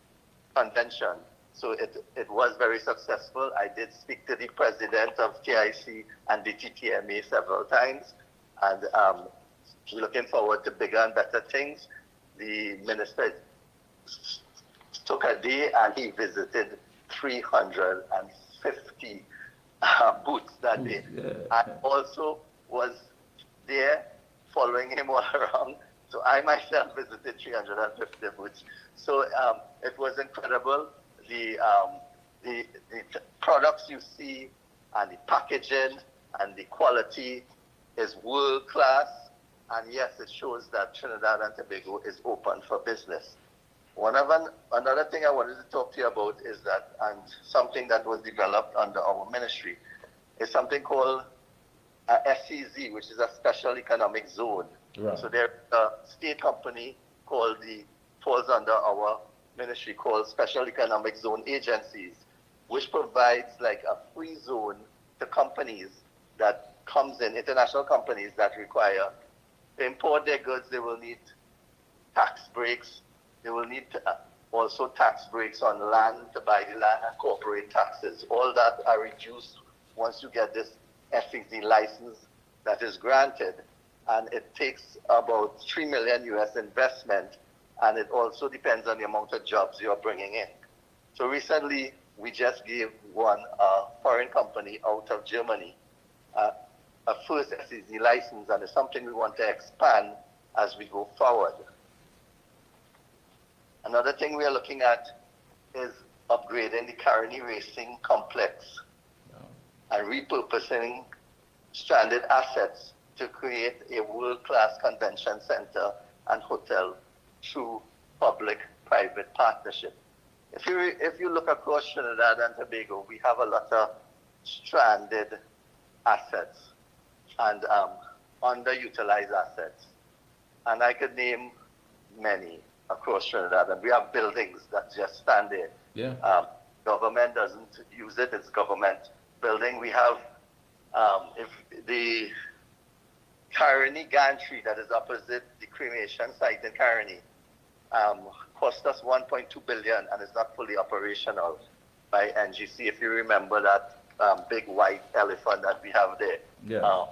convention. So it was very successful. I did speak to the president of TIC and the TTMA several times, and we're looking forward to bigger and better things. The minister took a day and he visited 350 booths that day. I also was there following him all around. So I myself visited 350 booths. So it was incredible. The products you see and the packaging and the quality is world class. And yes, it shows that Trinidad and Tobago is open for business. Another thing I wanted to talk to you about is that, and something that was developed under our ministry, is something called SEZ, which is a special economic zone. Right. So there's a state company falls under our ministry called Special Economic Zone Agencies, which provides like a free zone to companies that comes in, international companies that require to import their goods. They will need tax breaks. They will need also tax breaks on land, to buy the land, and corporate taxes. All that are reduced once you get this FEZ license that is granted. And it takes about $3 million US investment, and it also depends on the amount of jobs you're bringing in. So recently, we just gave one foreign company out of Germany a first SEZ license, and it's something we want to expand as we go forward. Another thing we are looking at is upgrading the Caroni Racing Complex and repurposing stranded assets to create a world-class convention center and hotel through public-private partnership. If you look across Trinidad and Tobago, we have a lot of stranded assets and underutilized assets. And I could name many across Trinidad, and we have buildings that just stand there Yeah. Government doesn't use it. It's government building. We have if the Caroni gantry that is opposite the cremation site in Caroni cost us 1.2 billion and is not fully operational by NGC. If you remember that big white elephant that we have there. Yeah.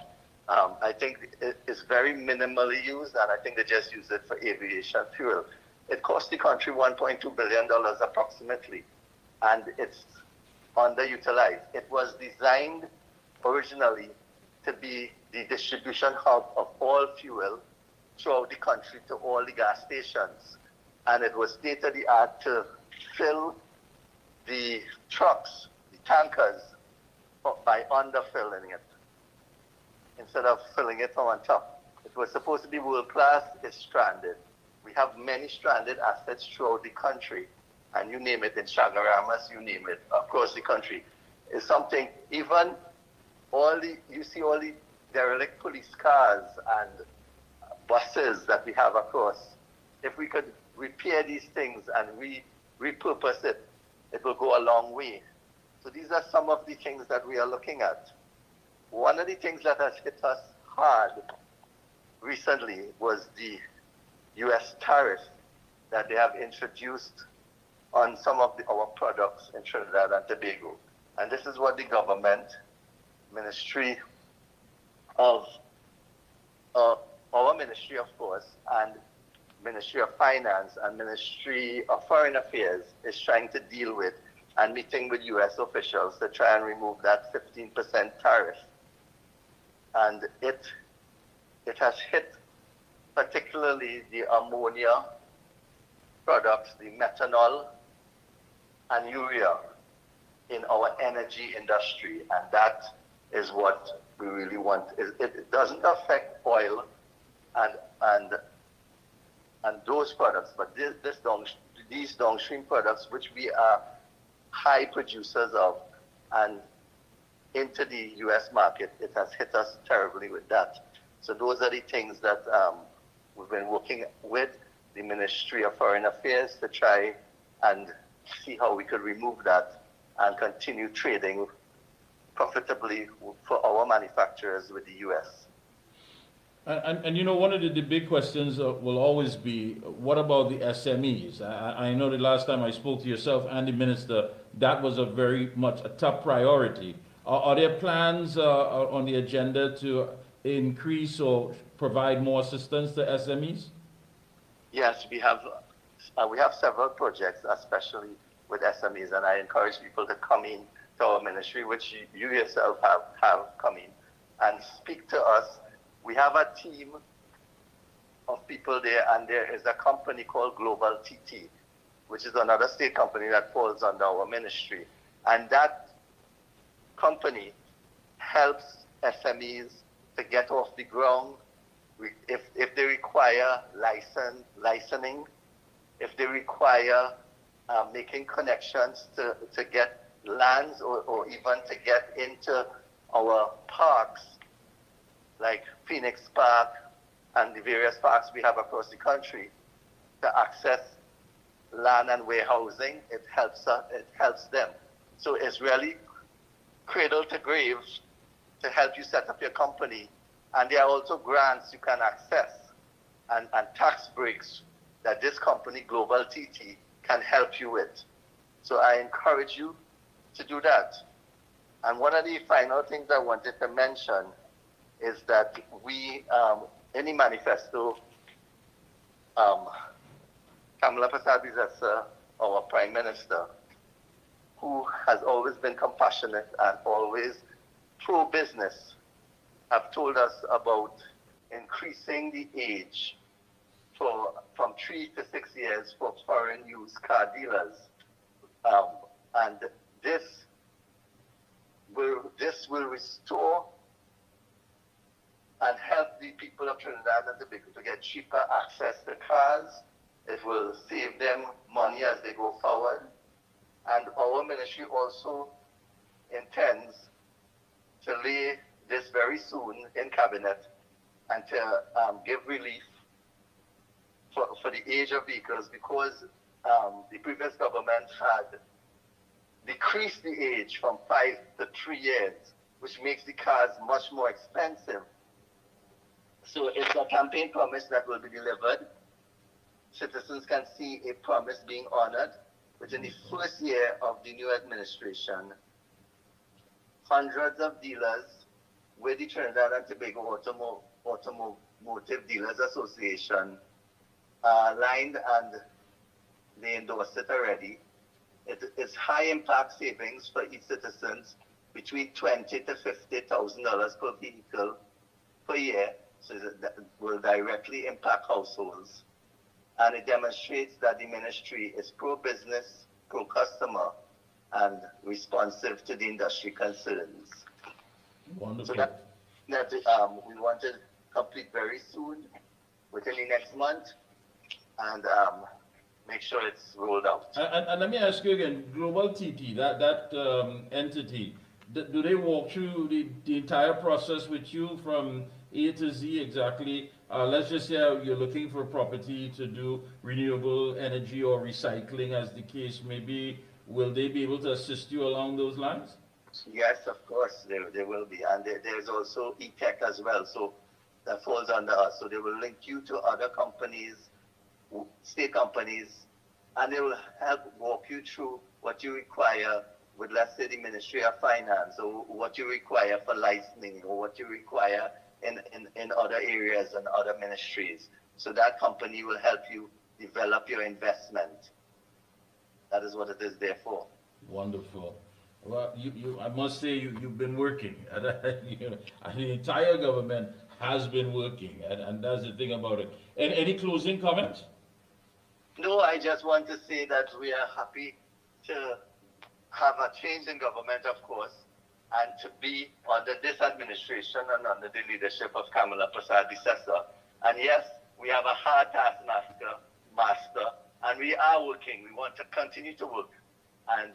I think it's very minimally used, and I think they just use it for aviation fuel. It cost the country $1.2 billion approximately, and it's underutilized. It was designed originally to be the distribution hub of all fuel throughout the country to all the gas stations. And it was state of the art to fill the trucks, the tankers, by underfilling it instead of filling it from on top. It was supposed to be world class, it's stranded. We have many stranded assets throughout the country, and you name it, in Chagaramas, you name it, across the country. It's something, even you see all the derelict police cars and buses that we have across. If we could repair these things and repurpose it, it will go a long way. So these are some of the things that we are looking at. One of the things that has hit us hard recently was the U.S. tariff that they have introduced on some of our products in Trinidad and Tobago. And this is what the government, Ministry of, our Ministry of course, and Ministry of Finance and Ministry of Foreign Affairs is trying to deal with, and meeting with U.S. officials to try and remove that 15% tariff. And it has hit particularly the ammonia products, the methanol and urea in our energy industry, and that is what we really want. It doesn't affect oil and those products, but these downstream products, which we are high producers of, and into the U.S. market, it has hit us terribly with that. So those are the things that we've been working with the Ministry of Foreign Affairs to try and see how we could remove that and continue trading profitably for our manufacturers with the U.S. And you know, one of the big questions will always be, what about the SMEs? I know the last time I spoke to yourself and the minister, that was a very much a top priority. Are there plans on the agenda to increase or provide more assistance to SMEs? Yes, we have several projects, especially with SMEs, and I encourage people to come in to our ministry, which you yourself have come in and speak to us. We have a team of people there, and there is a company called Global TT, which is another state company that falls under our ministry. And that company helps SMEs to get off the ground if they require licensing, if they require making connections to get lands or even to get into our parks, like Phoenix Park and the various parks we have across the country, to access land and warehousing. It helps them. So it's really cradle to grave to help you set up your company. And there are also grants you can access and tax breaks that this company, Global TT, can help you with. So I encourage you to do that. And one of the final things I wanted to mention is that we, in the manifesto, Kamala Prasad-Bisesa, our Prime Minister, who has always been compassionate and always pro-business, have told us about increasing the age from 3 to 6 years for foreign used car dealers. And this will restore and help the people of Trinidad and Tobago to get cheaper access to cars. It will save them money as they go forward. And our ministry also intends to lay this very soon in cabinet and to give relief for the age of vehicles, because the previous government had decrease the age from 5 to 3 years, which makes the cars much more expensive. So it's a campaign promise that will be delivered. Citizens can see a promise being honored. Within the first year of the new administration, hundreds of dealers with the Trinidad and Tobago Automotive Dealers Association aligned, and they endorsed it already. It is high impact savings for each citizens between $20,000 to $50,000 per vehicle per year. So that will directly impact households. And it demonstrates that the ministry is pro-business, pro-customer, and responsive to the industry concerns. Wonderful. So that we want to complete very soon, within the next month, and make sure it's rolled out. And let me ask you again, Global TT, that entity, do they walk through the entire process with you from A to Z exactly? Let's just say you're looking for property to do renewable energy or recycling, as the case may be. Will they be able to assist you along those lines? Yes, of course, there will be. And there's also e-tech as well, so that falls under us. So they will link you to other companies, state companies, and they will help walk you through what you require with, let's say, the Ministry of Finance, or what you require for licensing, or what you require in other areas and other ministries. So that company will help you develop your investment. That is what it is there for. Wonderful. Well, I must say you've been working. The entire government has been working, and that's the thing about it. And any closing comments? No, I just want to say that we are happy to have a change in government, of course, and to be under this administration and under the leadership of Kamala Prasad-Bissessar. And yes, we have a hard taskmaster, and we are working. We want to continue to work. And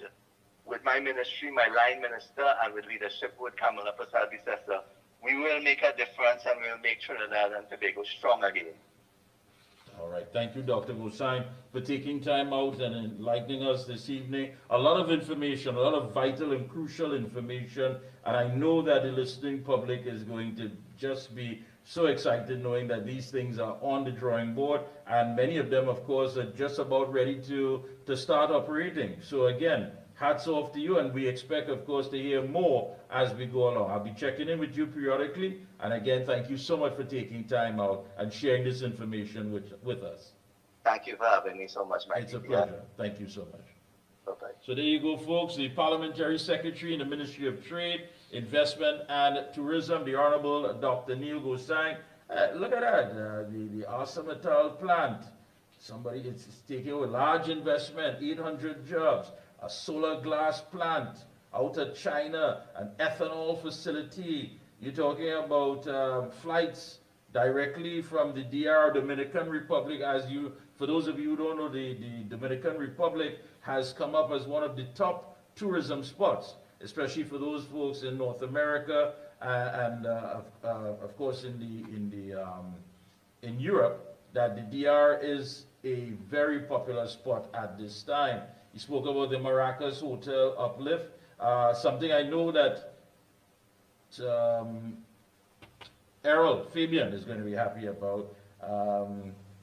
with my ministry, my line minister, and with leadership with Kamala Prasad-Bissessar, we will make a difference, and we will make Trinidad and Tobago strong again. All right. Thank you, Dr. Gosine, for taking time out and enlightening us this evening. A lot of information, a lot of vital and crucial information, and I know that the listening public is going to just be so excited knowing that these things are on the drawing board, and many of them, of course, are just about ready to start operating. So again, hats off to you, and we expect, of course, to hear more as we go along. I'll be checking in with you periodically, and again, thank you so much for taking time out and sharing this information with us. Thank you for having me so much, Mike. It's a pleasure. Thank you so much. Bye-bye. So there you go, folks, the Parliamentary Secretary in the Ministry of Trade, Investment and Tourism, the Honorable Dr. Neil Gosine. Look at that, the ArcelorMittal plant. Somebody is taking a large investment, 800 jobs. A solar glass plant out of China, an ethanol facility. You're talking about flights directly from the DR, Dominican Republic. For those of you who don't know, the Dominican Republic has come up as one of the top tourism spots, especially for those folks in North America and of course in Europe. That the DR is a very popular spot at this time. He spoke about the Maracas Hotel uplift, something I know that Errol Fabian is going to be happy about,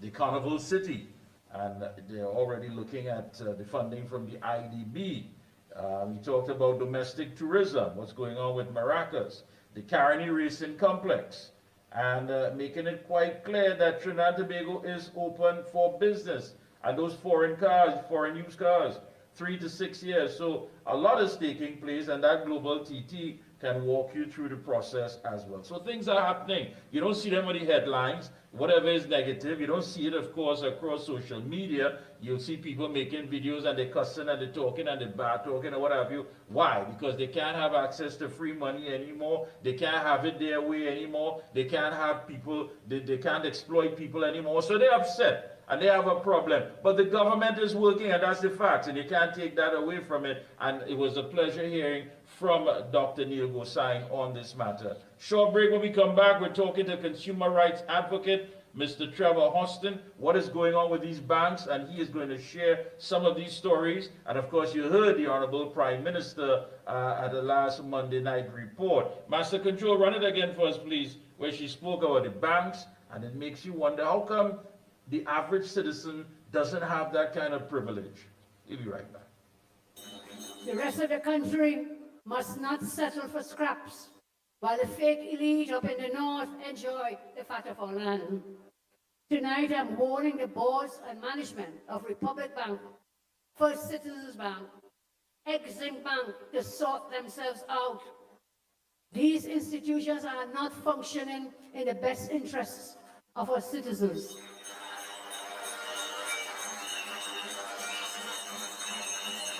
the Carnival City, and they're already looking at the funding from the IDB. We talked about domestic tourism, what's going on with Maracas, the Caroni Racing Complex, and making it quite clear that Trinidad and Tobago is open for business. And those foreign used cars, 3 to 6 years. So a lot is taking place, and that Global TT can walk you through the process as well. So things are happening. You don't see them on the headlines. Whatever is negative, you don't see it, of course, across social media. You'll see people making videos and they're cussing and they're talking and they're bad talking or what have you. Why? Because they can't have access to free money anymore. They can't have it their way anymore. They can't have people, they can't exploit people anymore. So they're upset. And they have a problem. But the government is working, and that's the fact, and you can't take that away from it. And it was a pleasure hearing from Dr. Neil Gosine on this matter. Short break. When we come back, we're talking to consumer rights advocate Mr. Trevor Hostin, what is going on with these banks, and he is going to share some of these stories. And of course, you heard the Honorable Prime Minister at the last Monday night report. Master Control, run it again for us, please, where she spoke about the banks, and it makes you wonder, how come the average citizen doesn't have that kind of privilege? We'll be right back. The rest of the country must not settle for scraps, while the fake elite up in the north enjoy the fat of our land. Tonight I'm warning the boards and management of Republic Bank, First Citizens Bank, Exim Bank to sort themselves out. These institutions are not functioning in the best interests of our citizens.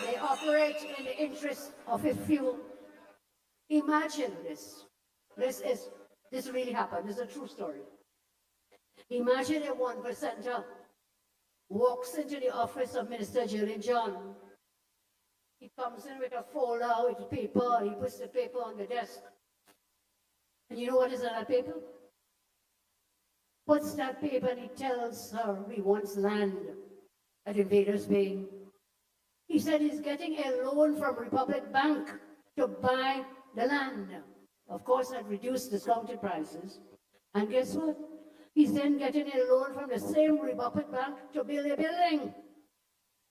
They operate in the interest of a few. Imagine this. This really happened. This is a true story. Imagine a 1%er walks into the office of Minister Jillian John. He comes in with a folder with paper. He puts the paper on the desk. And you know what is on that paper? Puts that paper and he tells her he wants land at Invaders Bay. He said he's getting a loan from Republic Bank to buy the land. Of course, at reduced discounted prices. And guess what? He's then getting a loan from the same Republic Bank to build a building.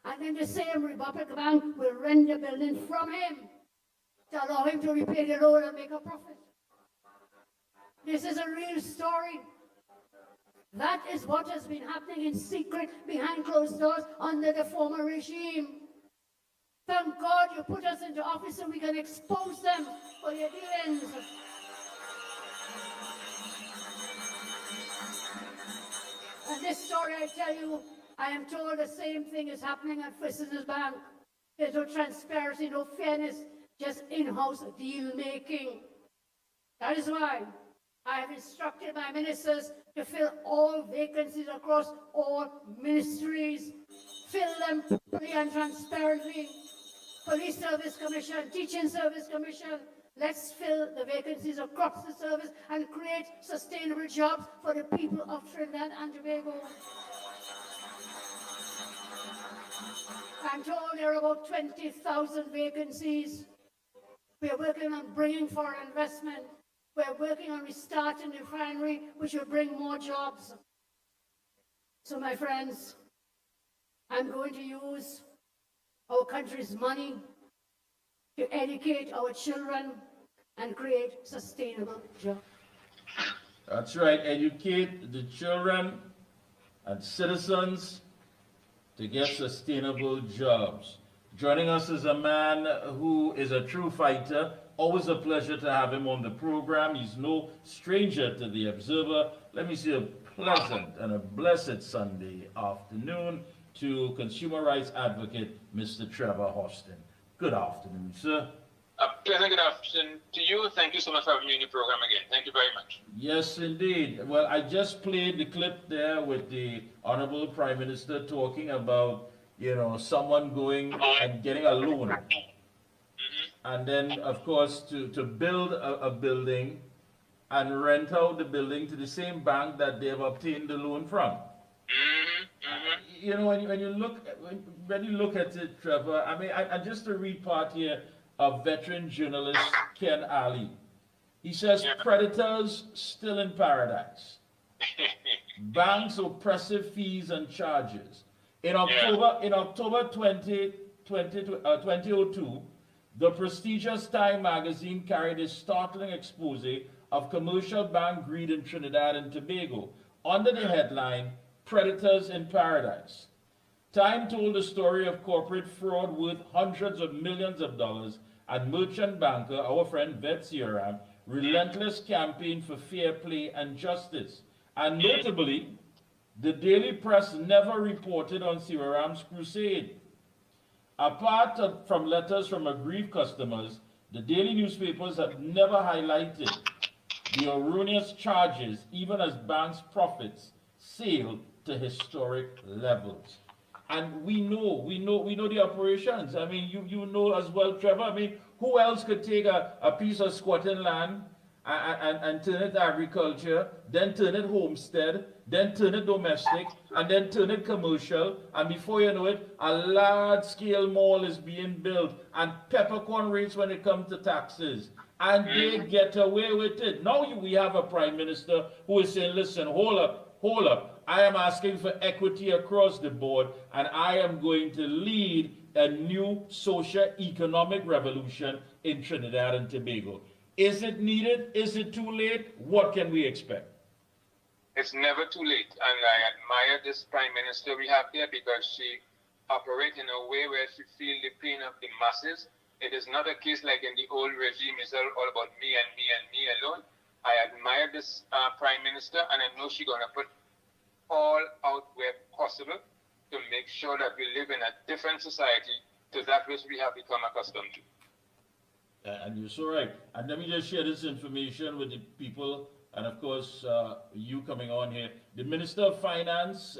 And then the same Republic Bank will rent the building from him to allow him to repay the loan and make a profit. This is a real story. That is what has been happening in secret behind closed doors under the former regime. Thank God you put us into office so we can expose them for their dealings. And this story, I tell you, I am told the same thing is happening at First Citizens Bank. There's no transparency, no fairness, just in-house deal making. That is why I have instructed my ministers to fill all vacancies across all ministries. Fill them fully and transparently. Police Service Commission, Teaching Service Commission. Let's fill the vacancies across the service and create sustainable jobs for the people of Trinidad and Tobago. I'm told there are about 20,000 vacancies. We're working on bringing foreign investment. We're working on restarting the refinery, which will bring more jobs. So, my friends, I'm going to use our country's money to educate our children and create sustainable jobs. That's right, educate the children and citizens to get sustainable jobs. Joining us is a man who is a true fighter. Always a pleasure to have him on the program. He's no stranger to the Observer. Let me say a pleasant and a blessed Sunday afternoon to consumer rights advocate, Mr. Trevor Hostin. Good afternoon, sir. A pleasant good afternoon to you. Thank you so much for having me in the program again. Thank you very much. Yes, indeed. Well, I just played the clip there with the Honorable Prime Minister talking about, you know, someone going and getting a loan. And then, of course, to build a building and rent out the building to the same bank that they've obtained the loan from. You know, when you look at it, Trevor, I mean, I just to read part here of veteran journalist Ken Ali. He says, predators still in paradise. Banks oppressive fees and charges. In October 2002, the prestigious Time magazine carried a startling expose of commercial bank greed in Trinidad and Tobago under the headline, Predators in Paradise. Time told the story of corporate fraud worth hundreds of millions of dollars and merchant banker, our friend Vet Sierram, relentless campaign for fair play and justice. And notably, the daily press never reported on Sierram's crusade. Apart from letters from aggrieved customers, the daily newspapers have never highlighted the erroneous charges, even as banks' profits sailed to historic levels. And we know the operations. I mean, you know as well, Trevor. I mean, who else could take a piece of squatting land and turn it agriculture, then turn it homestead, then turn it domestic, and then turn it commercial. And before you know it, a large-scale mall is being built, and peppercorn rates when it comes to taxes. And they get away with it. Now we have a prime minister who is saying, listen, hold up. I am asking for equity across the board, and I am going to lead a new socio-economic revolution in Trinidad and Tobago. Is it needed? Is it too late? What can we expect? It's never too late. And I admire this prime minister we have here because she operates in a way where she feels the pain of the masses. It is not a case like in the old regime, it's all about me and me and me alone. I admire this prime minister, and I know she's going to put all out where possible to make sure that we live in a different society to that which we have become accustomed to. And you're so right. And let me just share this information with the people, and of course, you coming on here. The Minister of Finance,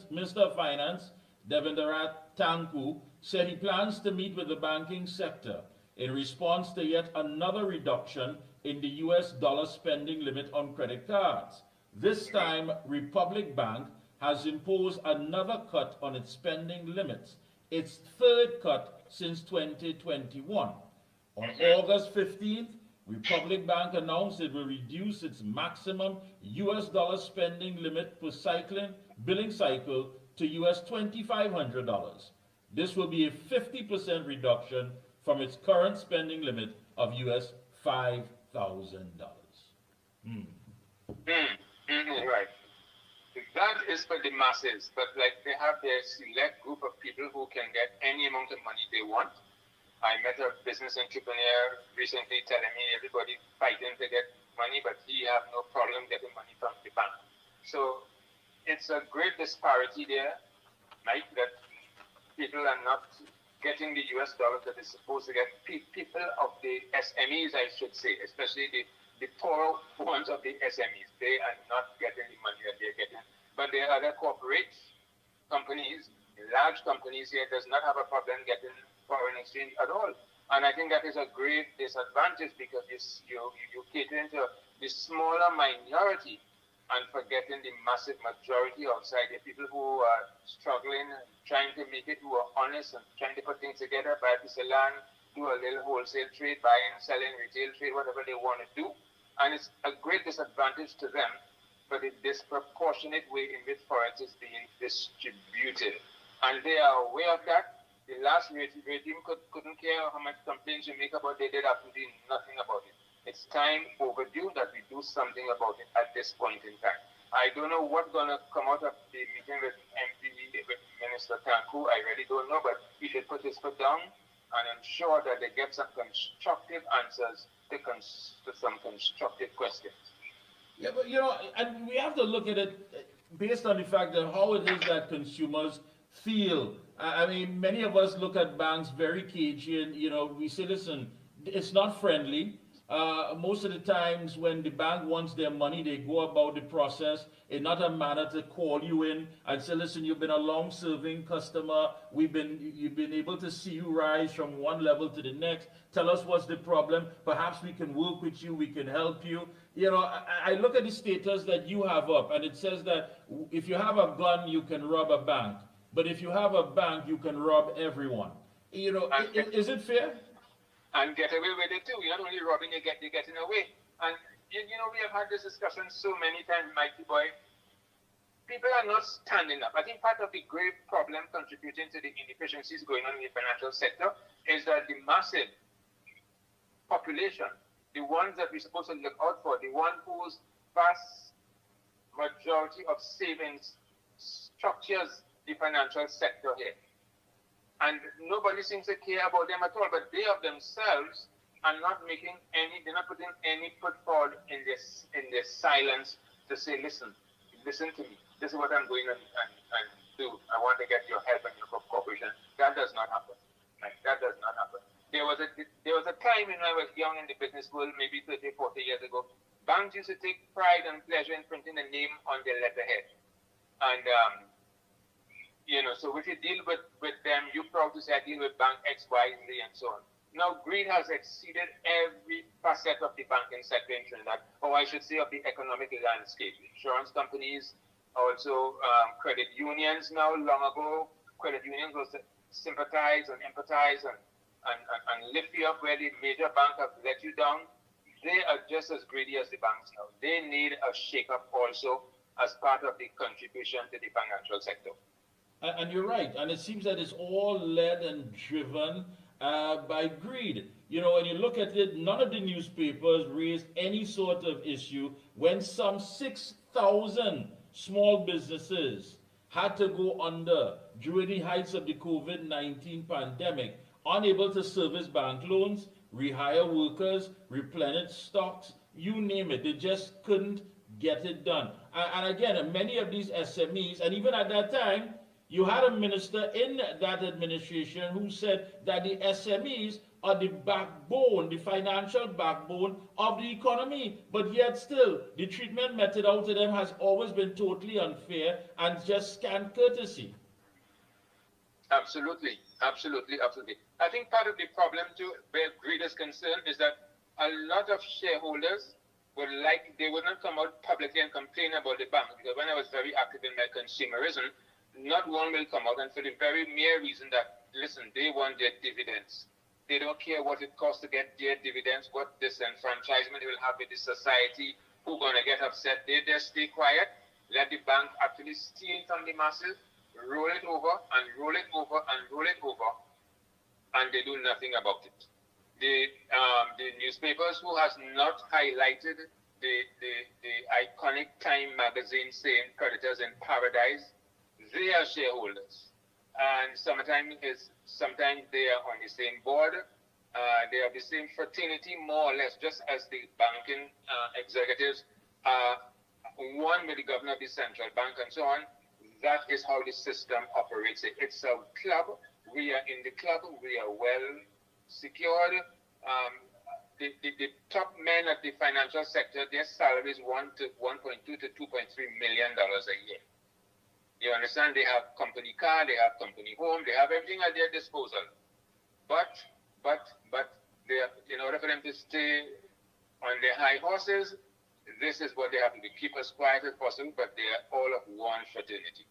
Minister of Finance, Devendarat Tanku, said he plans to meet with the banking sector in response to yet another reduction in the US dollar spending limit on credit cards. This time, Republic Bank has imposed another cut on its spending limits, its third cut since 2021. On August 15th, Republic Bank announced it will reduce its maximum US dollar spending limit per billing cycle to US $2,500. This will be a 50% reduction from its current spending limit of US $5,000. Right. That is for the masses, but like they have their select group of people who can get any amount of money they want. I met a business entrepreneur recently telling me everybody fighting to get money, but he have no problem getting money from the bank. So it's a great disparity there, Mike, that people are not getting the US dollars that they're supposed to get. People of the SMEs, I should say, especially the poor ones of the SMEs, they are not getting the money that they're getting. But the other corporate companies, large companies here, does not have a problem getting foreign exchange at all. And I think that is a great disadvantage because you cater into the smaller minority and forgetting the massive majority outside. The people who are struggling and trying to make it, who are honest and trying to put things together, buy a piece of land, do a little wholesale trade, buying, selling, retail trade, whatever they want to do. And it's a great disadvantage to them for the disproportionate way in which forex is being distributed. And they are aware of that. The last regime couldn't care how much complaints you make about it. They did absolutely nothing about it. It's time overdue that we do something about it at this point in time. I don't know what's going to come out of the meeting with with Minister Tanku. I really don't know, but he should put his foot down and ensure that they get some constructive answers to some constructive questions. Yeah, but and we have to look at it based on the fact that how it is that consumers feel. I mean, many of us look at banks very cagey, and we say, listen, it's not friendly. Most of the times when the bank wants their money, they go about the process in not a manner to call you in and say, listen, you've been a long-serving customer. You've been able to see you rise from one level to the next. Tell us what's the problem. Perhaps we can work with you. We can help you. I look at the status that you have up, and it says that if you have a gun, you can rob a bank. But if you have a bank, you can rob everyone. Is it fair? And get away with it too. You're not only robbing, you're getting away. And we have had this discussion so many times, Mikey boy. People are not standing up. I think part of the grave problem contributing to the inefficiencies going on in the financial sector is that the massive population, the ones that we're supposed to look out for, the one whose vast majority of savings structures the financial sector here. And nobody seems to care about them at all, but they of themselves are not making they're not putting any foot forward in their silence to say, listen to me. This is what I'm going to do. I want to get your help and your cooperation. That does not happen. That does not happen. There was a time when I was young in the business world, maybe 30, 40 years ago, banks used to take pride and pleasure in printing a name on their letterhead. And so if you deal with them, you're proud to say, I deal with bank X, Y, Z, and so on. Now, greed has exceeded every facet of the banking sector in Trinidad, or I should say of the economic landscape. Insurance companies, also credit unions now, long ago, credit unions will sympathize and empathize and lift you up where the major bank have let you down. They are just as greedy as the banks now. They need a shake-up also as part of the contribution to the financial sector. And you're right. And it seems that it's all led and driven by greed. You know, when you look at it, none of the newspapers raised any sort of issue when some 6,000 small businesses had to go under during the heights of the COVID-19 pandemic, unable to service bank loans, rehire workers, replenish stocks, you name it. They just couldn't get it done. And again, many of these SMEs, and even at that time, you had a minister in that administration who said that the SMEs are the backbone, the financial backbone of the economy. But yet still, the treatment meted out to them has always been totally unfair and just scant courtesy. Absolutely, absolutely, absolutely. I think part of the problem too, where greed is concerned, is that a lot of shareholders they would not come out publicly and complain about the bank. Because when I was very active in my consumerism, not one will come out, and for the very mere reason that, listen, they want their dividends. They don't care what it costs to get their dividends, what disenfranchisement they will have with the society, who's going to get upset. They just stay quiet, let the bank actually steal from the masses, roll it over and roll it over and roll it over, and they do nothing about it. The newspapers who has not highlighted the iconic Time magazine saying predators in paradise, they are shareholders. And sometimes they are on the same board. They are the same fraternity, more or less, just as the banking executives are one with the governor of the central bank and so on. That is how the system operates. It's a club. We are in the club. We are well secured. The top men of the financial sector, their salaries $1.2 to $2.3 million a year. You understand? They have company car, they have company home, they have everything at their disposal. But they are, in order for them to stay on their high horses, this is what they have to do. Keep as quiet as possible, but they are all of one fraternity.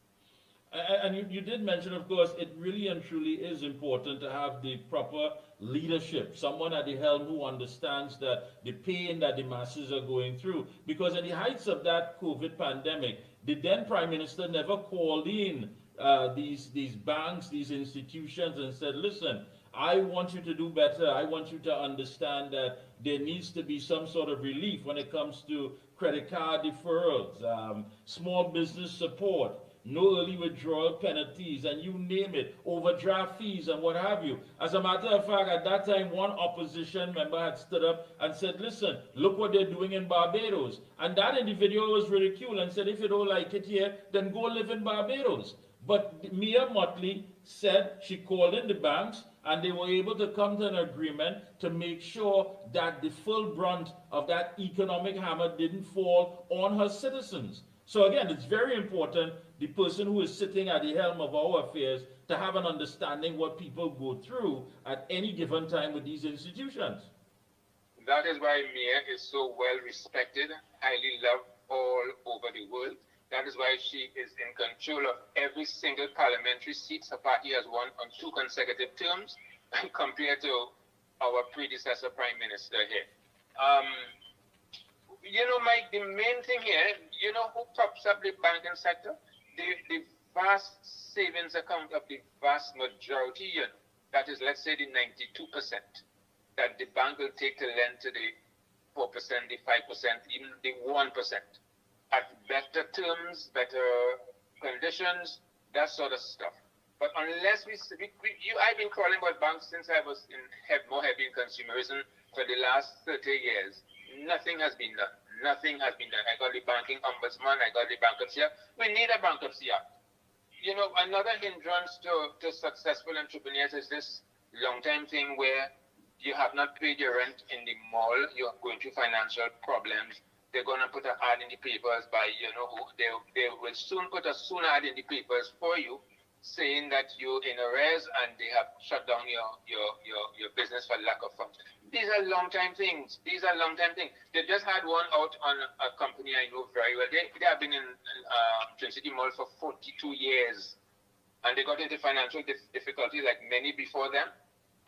And you did mention, of course, it really and truly is important to have the proper leadership, someone at the helm who understands that the pain that the masses are going through. Because at the heights of that COVID pandemic, the then Prime Minister never called in these banks, these institutions and said, listen, I want you to do better. I want you to understand that there needs to be some sort of relief when it comes to credit card deferrals, small business support, no early withdrawal penalties, and you name it, overdraft fees and what have you. As a matter of fact, at that time, one opposition member had stood up and said, listen, look what they're doing in Barbados. And that individual was ridiculed and said, if you don't like it here, then go live in Barbados. But Mia Motley said she called in the banks and they were able to come to an agreement to make sure that the full brunt of that economic hammer didn't fall on her citizens. So again, it's very important, the person who is sitting at the helm of our affairs, to have an understanding what people go through at any given time with these institutions. That is why Mia is so well respected, highly loved all over the world. That is why she is in control of every single parliamentary seat her party has won on 2 consecutive terms compared to our predecessor Prime Minister here. You know, Mike, the main thing here, you know who props up the banking sector? The vast savings account of the vast majority, you know, that is, let's say, the 92% that the bank will take to lend to the 4%, the 5%, even the 1%. At better terms, better conditions, that sort of stuff. But unless I've been calling about banks since I was more heavy in consumerism for the last 30 years. Nothing has been done. Nothing has been done. I got the banking ombudsman, I got the bankruptcy act. We need a bankruptcy act. You know, another hindrance to successful entrepreneurs is this long-time thing where you have not paid your rent in the mall, you're going through financial problems. They're going to put an ad in the papers by, you know, they will soon put a soon ad in the papers for you saying that you're in arrears and they have shut down your business for lack of funds. These are long-time things. These are long-time things. They just had one out on a company I know very well. They have been in Twin City Mall for 42 years, and they got into financial difficulty like many before them.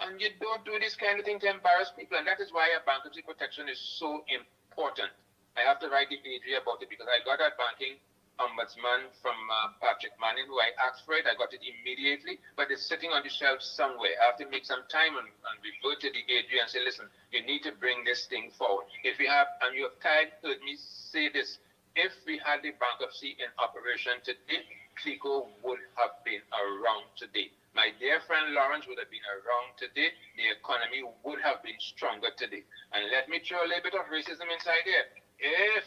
And you don't do this kind of thing to embarrass people, and that is why a bankruptcy protection is so important. I have to write the AG about it because I got that banking ombudsman from Patrick Manning, who I asked for it. I got it immediately, but it's sitting on the shelf somewhere. I have to make some time and revert to the AG and say, listen, you need to bring this thing forward. If we have, and you have heard me say this, if we had the bankruptcy in operation today, CLICO would have been around today. My dear friend Lawrence would have been around today. The economy would have been stronger today. And let me throw a little bit of racism inside here. If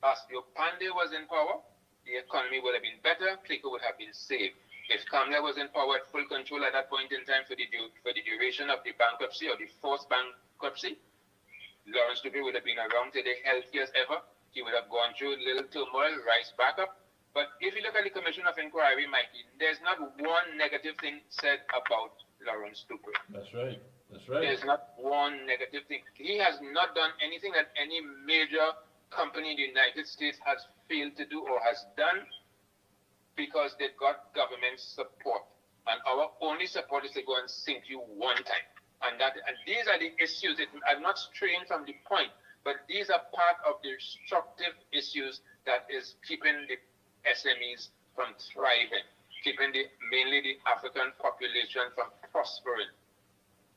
Osteo Pandey was in power, the economy would have been better, CLICO would have been saved. If Kamla was in power at full control at that point in time for the duration of the bankruptcy or the forced bankruptcy, Lawrence Dubé would have been around today, healthy as ever. He would have gone through a little turmoil, rise back up. But if you look at the Commission of Inquiry, Mikey, there's not one negative thing said about Lawrence Dubé. That's right. That's right. There's not one negative thing. He has not done anything that any major company in the United States has failed to do or has done because they've got government support. And our only support is to go and sink you one time. And these are the issues. I'm not straying from the point, but these are part of the destructive issues that is keeping the SMEs from thriving, keeping mainly the African population from prospering.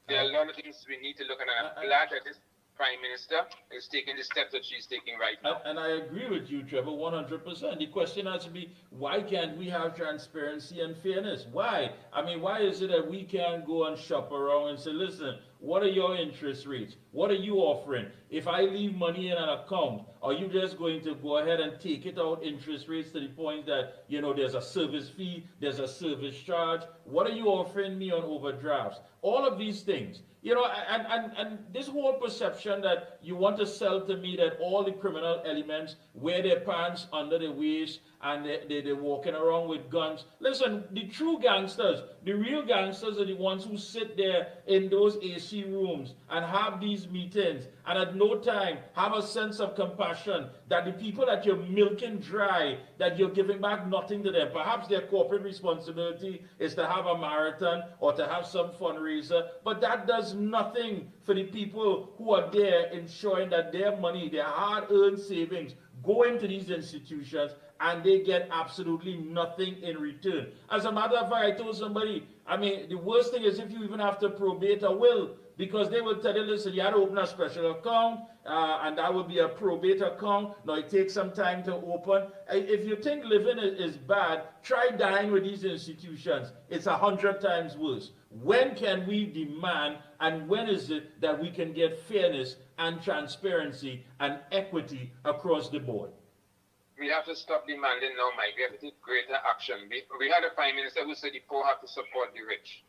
There are a lot of things we need to look at, and I'm glad that this Prime Minister is taking the steps that she's taking right now. And I agree with you, Trevor, 100%. The question has to be, why can't we have transparency and fairness? Why? I mean, why is it that we can't go and shop around and say, listen, what are your interest rates? What are you offering? If I leave money in an account, are you just going to go ahead and take it out interest rates to the point that, you know, there's a service fee, there's a service charge? What are you offering me on overdrafts? All of these things. You know, and this whole perception that you want to sell to me that all the criminal elements wear their pants under the waist and they're walking around with guns. Listen, the true gangsters, the real gangsters are the ones who sit there in those AC rooms and have these meetings and at no time have a sense of compassion that the people that you're milking dry, that you're giving back nothing to them. Perhaps their corporate responsibility is to have a marathon or to have some fundraiser, but that does nothing for the people who are there ensuring that their money, their hard-earned savings, go into these institutions and they get absolutely nothing in return. As a matter of fact, I told somebody, I mean, the worst thing is if you even have to probate a will, because they will tell you, listen, you had to open a special account, and that would be a probate account. Now, it takes some time to open. If you think living is bad, try dying with these institutions. It's 100 times worse. When can we demand, and when is it that we can get fairness and transparency and equity across the board? We have to stop demanding now, Mike. We have to take greater action. We had a Prime Minister who said the poor have to support the rich.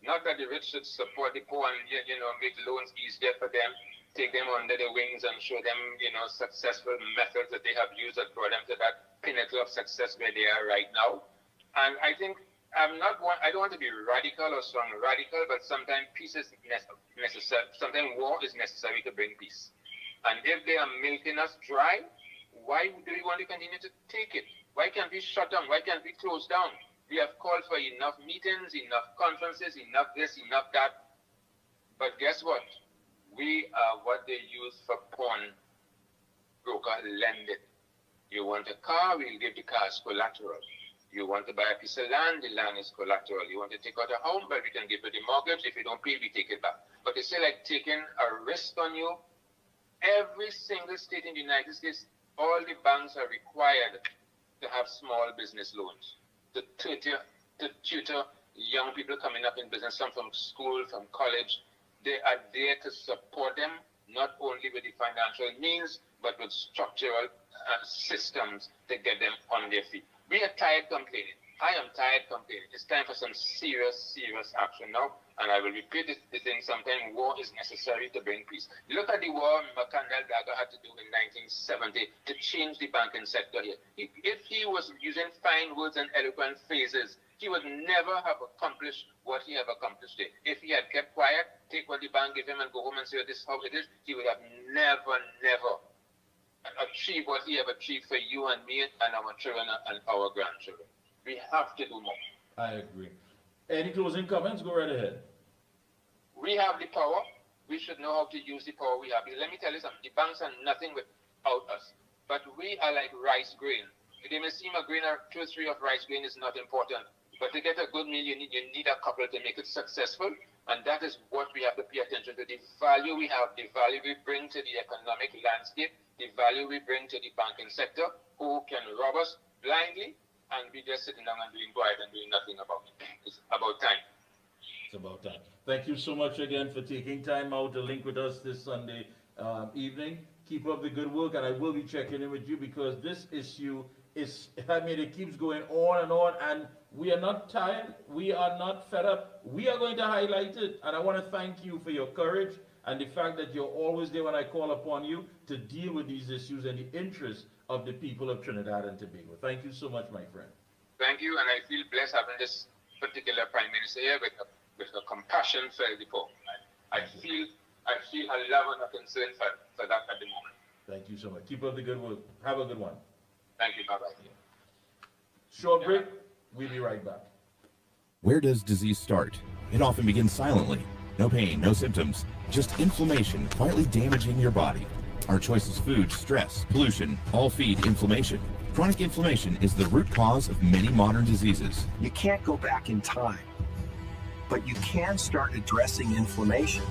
Not that the rich should support the poor and, you know, make loans easier for them, take them under the wings and show them, you know, successful methods that they have used that brought them to that pinnacle of success where they are right now. And I think I don't want to be radical or strong radical, but sometimes peace is necessary. Sometimes war is necessary to bring peace. And if they are milking us dry, why do we want to continue to take it? Why can't we shut down? Why can't we close down? We have called for enough meetings, enough conferences, enough this, enough that. But guess what? We are what they use for pawn broker lending. You want a car, we'll give the car as collateral. You want to buy a piece of land, the land is collateral. You want to take out a home, but we can give you the mortgage. If you don't pay, we take it back. But it's still like taking a risk on you. Every single state in the United States, all the banks are required to have small business loans. To tutor young people coming up in business, some from school, from college. They are there to support them, not only with the financial means, but with structural systems to get them on their feet. We are tired complaining. I am tired complaining. It's time for some serious action now. And I will repeat this thing sometime. War is necessary to bring peace. Look at the war Makandal Daga had to do in 1970 to change the banking sector here. If he was using fine words and eloquent phrases, he would never have accomplished what he have accomplished here. If he had kept quiet, take what the bank gave him and go home and say, this is how it is, he would have never achieved what he have achieved for you and me and our children and our grandchildren. We have to do more. I agree. Any closing comments? Go right ahead. We have the power. We should know how to use the power we have. Let me tell you something. The banks are nothing without us. But we are like rice grain. They may seem a grain or 2 or 3 of rice grain is not important. But to get a good meal, you need a couple to make it successful. And that is what we have to pay attention to. The value we have, the value we bring to the economic landscape, the value we bring to the banking sector, who can rob us blindly and be just sitting down and doing quiet and doing nothing about it. It's about time. It's about time. Thank you so much again for taking time out to link with us this Sunday evening. Keep up the good work, and I will be checking in with you because this issue is, it keeps going on, and we are not tired. We are not fed up. We are going to highlight it, and I want to thank you for your courage and the fact that you're always there when I call upon you to deal with these issues and the interests of the people of Trinidad and Tobago. Thank you so much, my friend. Thank you, and I feel blessed having this particular Prime Minister here with a compassion for the poor. I feel a love and a concern for that at the moment. Thank you so much. Keep up the good work. Have a good one. Thank you. Bye-bye. Short break. We'll be right back. Where does disease start? It often begins silently. No pain, no symptoms, just inflammation quietly damaging your body. Our choice is food, stress, pollution, all feed inflammation. Chronic inflammation is the root cause of many modern diseases. You can't go back in time, but you can start addressing inflammation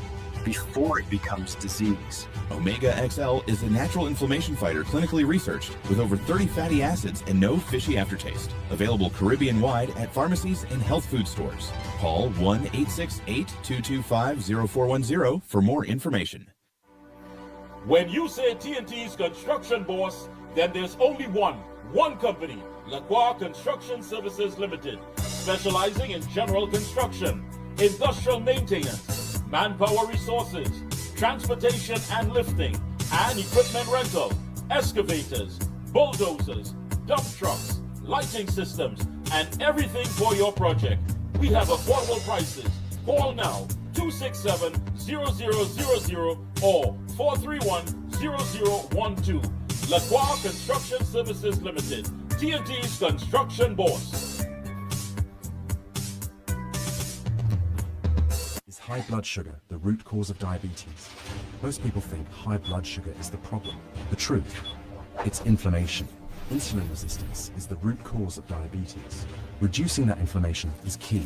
before it becomes disease. Omega XL is a natural inflammation fighter clinically researched with over 30 fatty acids and no fishy aftertaste. Available Caribbean-wide at pharmacies and health food stores. Call 1-868-225-0410 for more information. When you say TNT's construction boss, then there's only one company, Lacroix Construction Services Limited, specializing in general construction, industrial maintenance, manpower resources, transportation and lifting, and equipment rental, excavators, bulldozers, dump trucks, lighting systems, and everything for your project. We have affordable prices. Call now, 267-0000 or 431-0012. Lacroix Construction Services Limited, TNT's construction boss. Is high blood sugar the root cause of diabetes? Most people think high blood sugar is the problem. The truth, it's inflammation. Insulin resistance is the root cause of diabetes. Reducing that inflammation is key.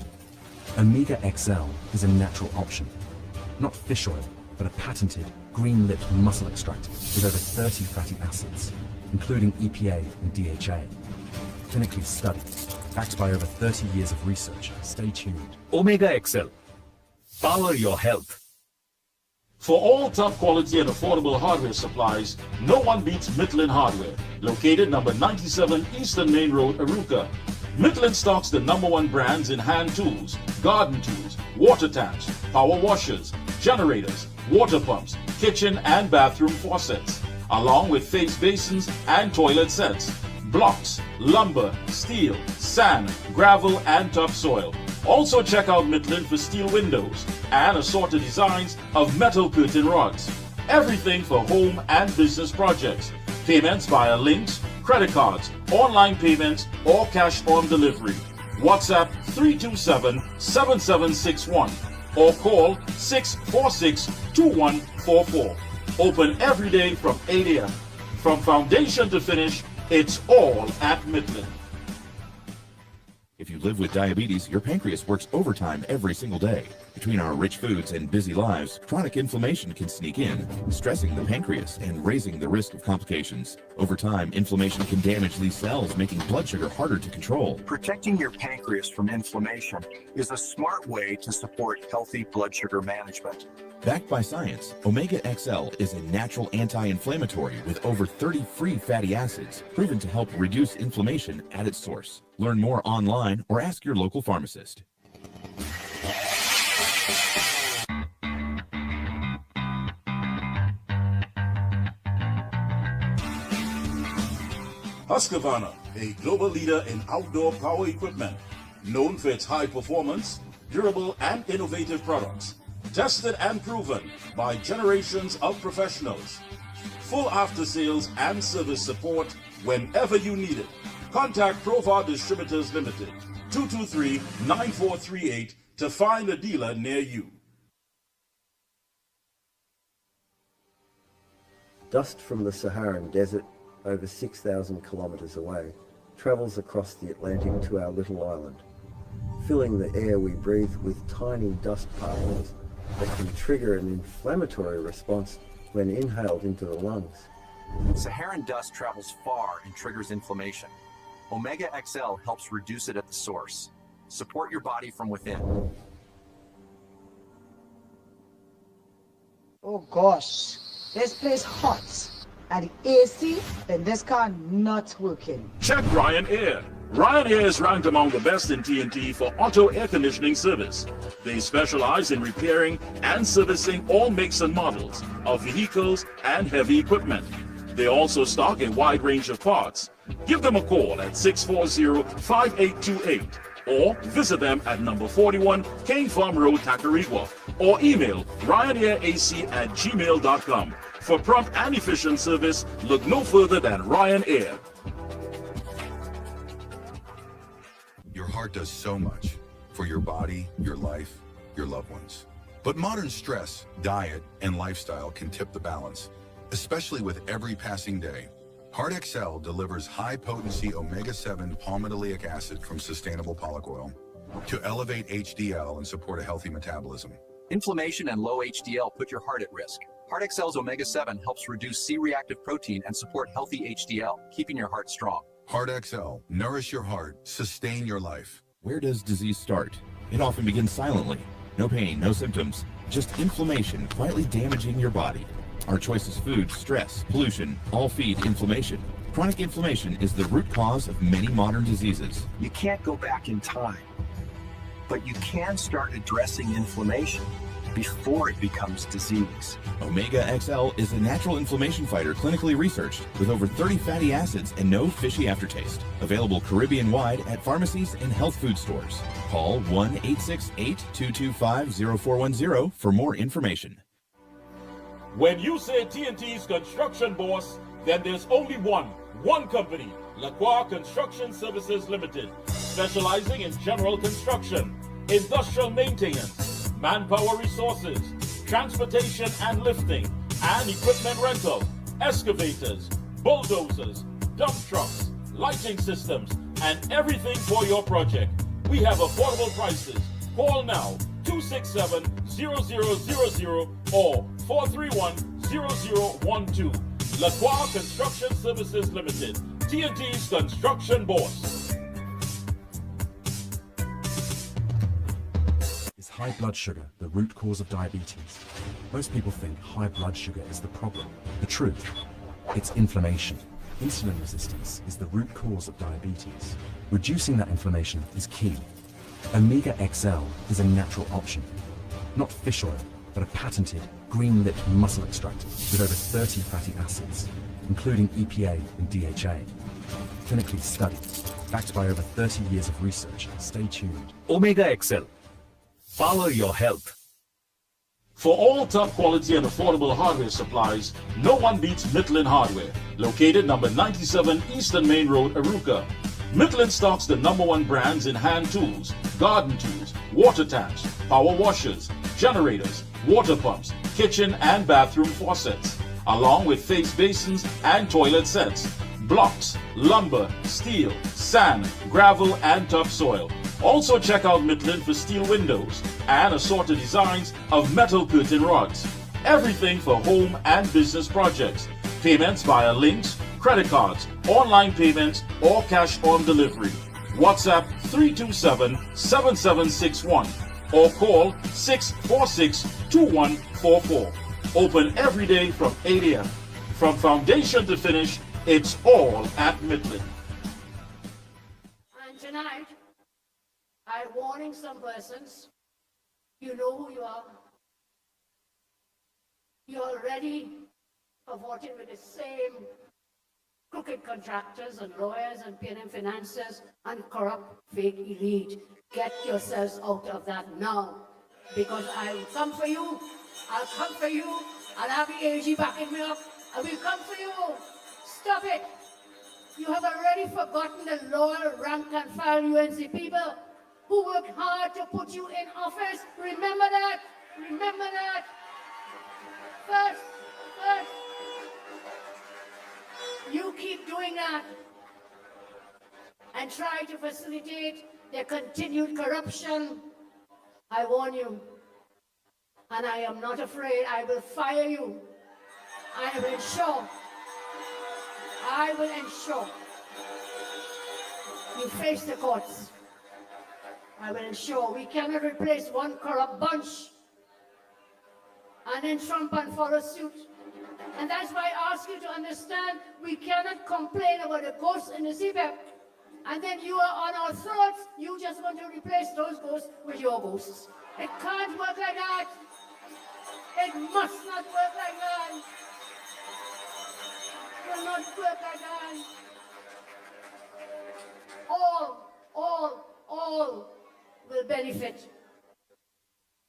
Omega XL is a natural option. Not fish oil, but a patented, green-lipped muscle extractor with over 30 fatty acids, including EPA and DHA. Clinically studied, backed by over 30 years of research. Stay tuned. Omega XL. Power your health. For all top quality and affordable hardware supplies, no one beats Midland Hardware, located number 97 Eastern Main Road, Aruca. Midland stocks the #1 brands in hand tools, garden tools, water tanks, power washers, generators, water pumps, kitchen and bathroom faucets, along with face basins and toilet sets, blocks, lumber, steel, sand, gravel and topsoil. Also check out Midland for steel windows and assorted designs of metal curtain rods. Everything for home and business projects. Payments via links, credit cards, online payments, or cash on delivery. WhatsApp 327-7761 or call 646-2144. Open every day from 8 a.m. From foundation to finish, it's all at Midland. If you live with diabetes, your pancreas works overtime every single day. Between our rich foods and busy lives, chronic inflammation can sneak in, stressing the pancreas and raising the risk of complications. Over time, inflammation can damage these cells, making blood sugar harder to control. Protecting your pancreas from inflammation is a smart way to support healthy blood sugar management. Backed by science, Omega XL is a natural anti-inflammatory with over 30 free fatty acids, proven to help reduce inflammation at its source. Learn more online or ask your local pharmacist. Husqvarna, a global leader in outdoor power equipment, known for its high performance, durable and innovative products. Tested and proven by generations of professionals. Full after-sales and service support whenever you need it. Contact Provar Distributors Limited, 223-9438 to find a dealer near you. Dust from the Saharan desert, over 6,000 kilometers away, travels across the Atlantic to our little island, filling the air we breathe with tiny dust particles that can trigger an inflammatory response when inhaled into the lungs. Saharan dust travels far and triggers inflammation. Omega XL helps reduce it at the source. Support your body from within. Oh gosh, this place hot. And the AC in this car not working. Check Ryan Air. Ryan Air is ranked among the best in TNT for auto air conditioning service. They specialize in repairing and servicing all makes and models of vehicles and heavy equipment. They also stock a wide range of parts. Give them a call at 640-5828 or visit them at number 41 King Farm Road, Tacarigua, or email ryanairac@gmail.com. For prompt and efficient service, look no further than Ryan Air. Your heart does so much for your body, your life, your loved ones. But modern stress, diet, and lifestyle can tip the balance, especially with every passing day. Heart XL delivers high-potency omega-7 palmitoleic acid from sustainable pollock oil to elevate HDL and support a healthy metabolism. Inflammation and low HDL put your heart at risk. Heart XL's omega-7 helps reduce C-reactive protein and support healthy HDL, keeping your heart strong. Heart XL, nourish your heart, sustain your life. Where does disease start? It often begins silently. No pain, no symptoms, just inflammation quietly damaging your body. Our choice is food, stress, pollution, all feed inflammation. Chronic inflammation is the root cause of many modern diseases. You can't go back in time, but you can start addressing inflammation before it becomes disease. Omega XL is a natural inflammation fighter clinically researched with over 30 fatty acids and no fishy aftertaste. Available Caribbean-wide at pharmacies and health food stores. Call 1-868-225-0410 for more information. When you say TNT's construction boss, then there's only one company, Lacroix Construction Services Limited, specializing in general construction, industrial maintenance, manpower resources, transportation and lifting, and equipment rental, excavators, bulldozers, dump trucks, lighting systems, and everything for your project. We have affordable prices. Call now, 267-0000 or 431-0012. Lacroix Construction Services Limited, TNT's construction boss. Is high blood sugar the root cause of diabetes? Most people think high blood sugar is the problem. The truth, it's inflammation. Insulin resistance is the root cause of diabetes. Reducing that inflammation is key. Omega XL is a natural option. Not fish oil, but a patented green-lipped muscle extractor with over 30 fatty acids, including EPA and DHA. Clinically studied, backed by over 30 years of research. Stay tuned. Omega XL. Power your health. For all top quality and affordable hardware supplies, no one beats Midland Hardware, located number 97 Eastern Main Road, Arouca. Midland stocks the #1 brands in hand tools, garden tools, water tanks, power washers, generators, water pumps, kitchen and bathroom faucets, along with face basins and toilet sets, blocks, lumber, steel, sand, gravel and topsoil, Also check out Midland for steel windows and assorted designs of metal curtain rods. Everything for home and business projects. Payments via links, credit cards, online payments, or cash on delivery. WhatsApp 327-7761 or call 646-2144. Open every day from 8 a.m. From foundation to finish, it's all at Midland. And tonight, I'm warning some persons. You know who you are. You're already cavorting with the same crooked contractors and lawyers and P&M financiers and corrupt fake elite. Get yourselves out of that now, because I will come for you. I'll come for you. I'll have the AG backing me up. I will come for you. Stop it. You have already forgotten the loyal rank and file UNC people who worked hard to put you in office. Remember that. Remember that. First, you keep doing that and try to facilitate their continued corruption. I warn you, and I am not afraid. I will fire you. I will ensure you face the courts. I will ensure we cannot replace one corrupt bunch and then trump and follow suit. And that's why I ask you to understand, we cannot complain about the ghosts in the CPEP. And then you are on our throats, you just want to replace those ghosts with your ghosts. It can't work like that. It must not work like that. It will not work like that. All will benefit.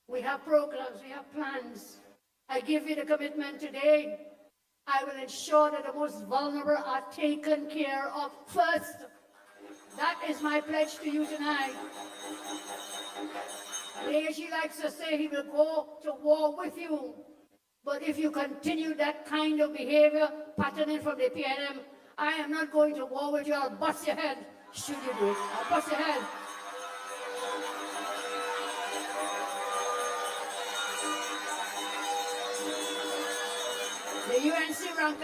We have programs, we have plans. I give you the commitment today. I will ensure that the most vulnerable are taken care of first. That is my pledge to you tonight. The AG likes to say he will go to war with you. But if you continue that kind of behavior, patterning from the PNM, I am not going to war with you. I'll bust your head. Should you do it? I'll bust your head. The UNC rank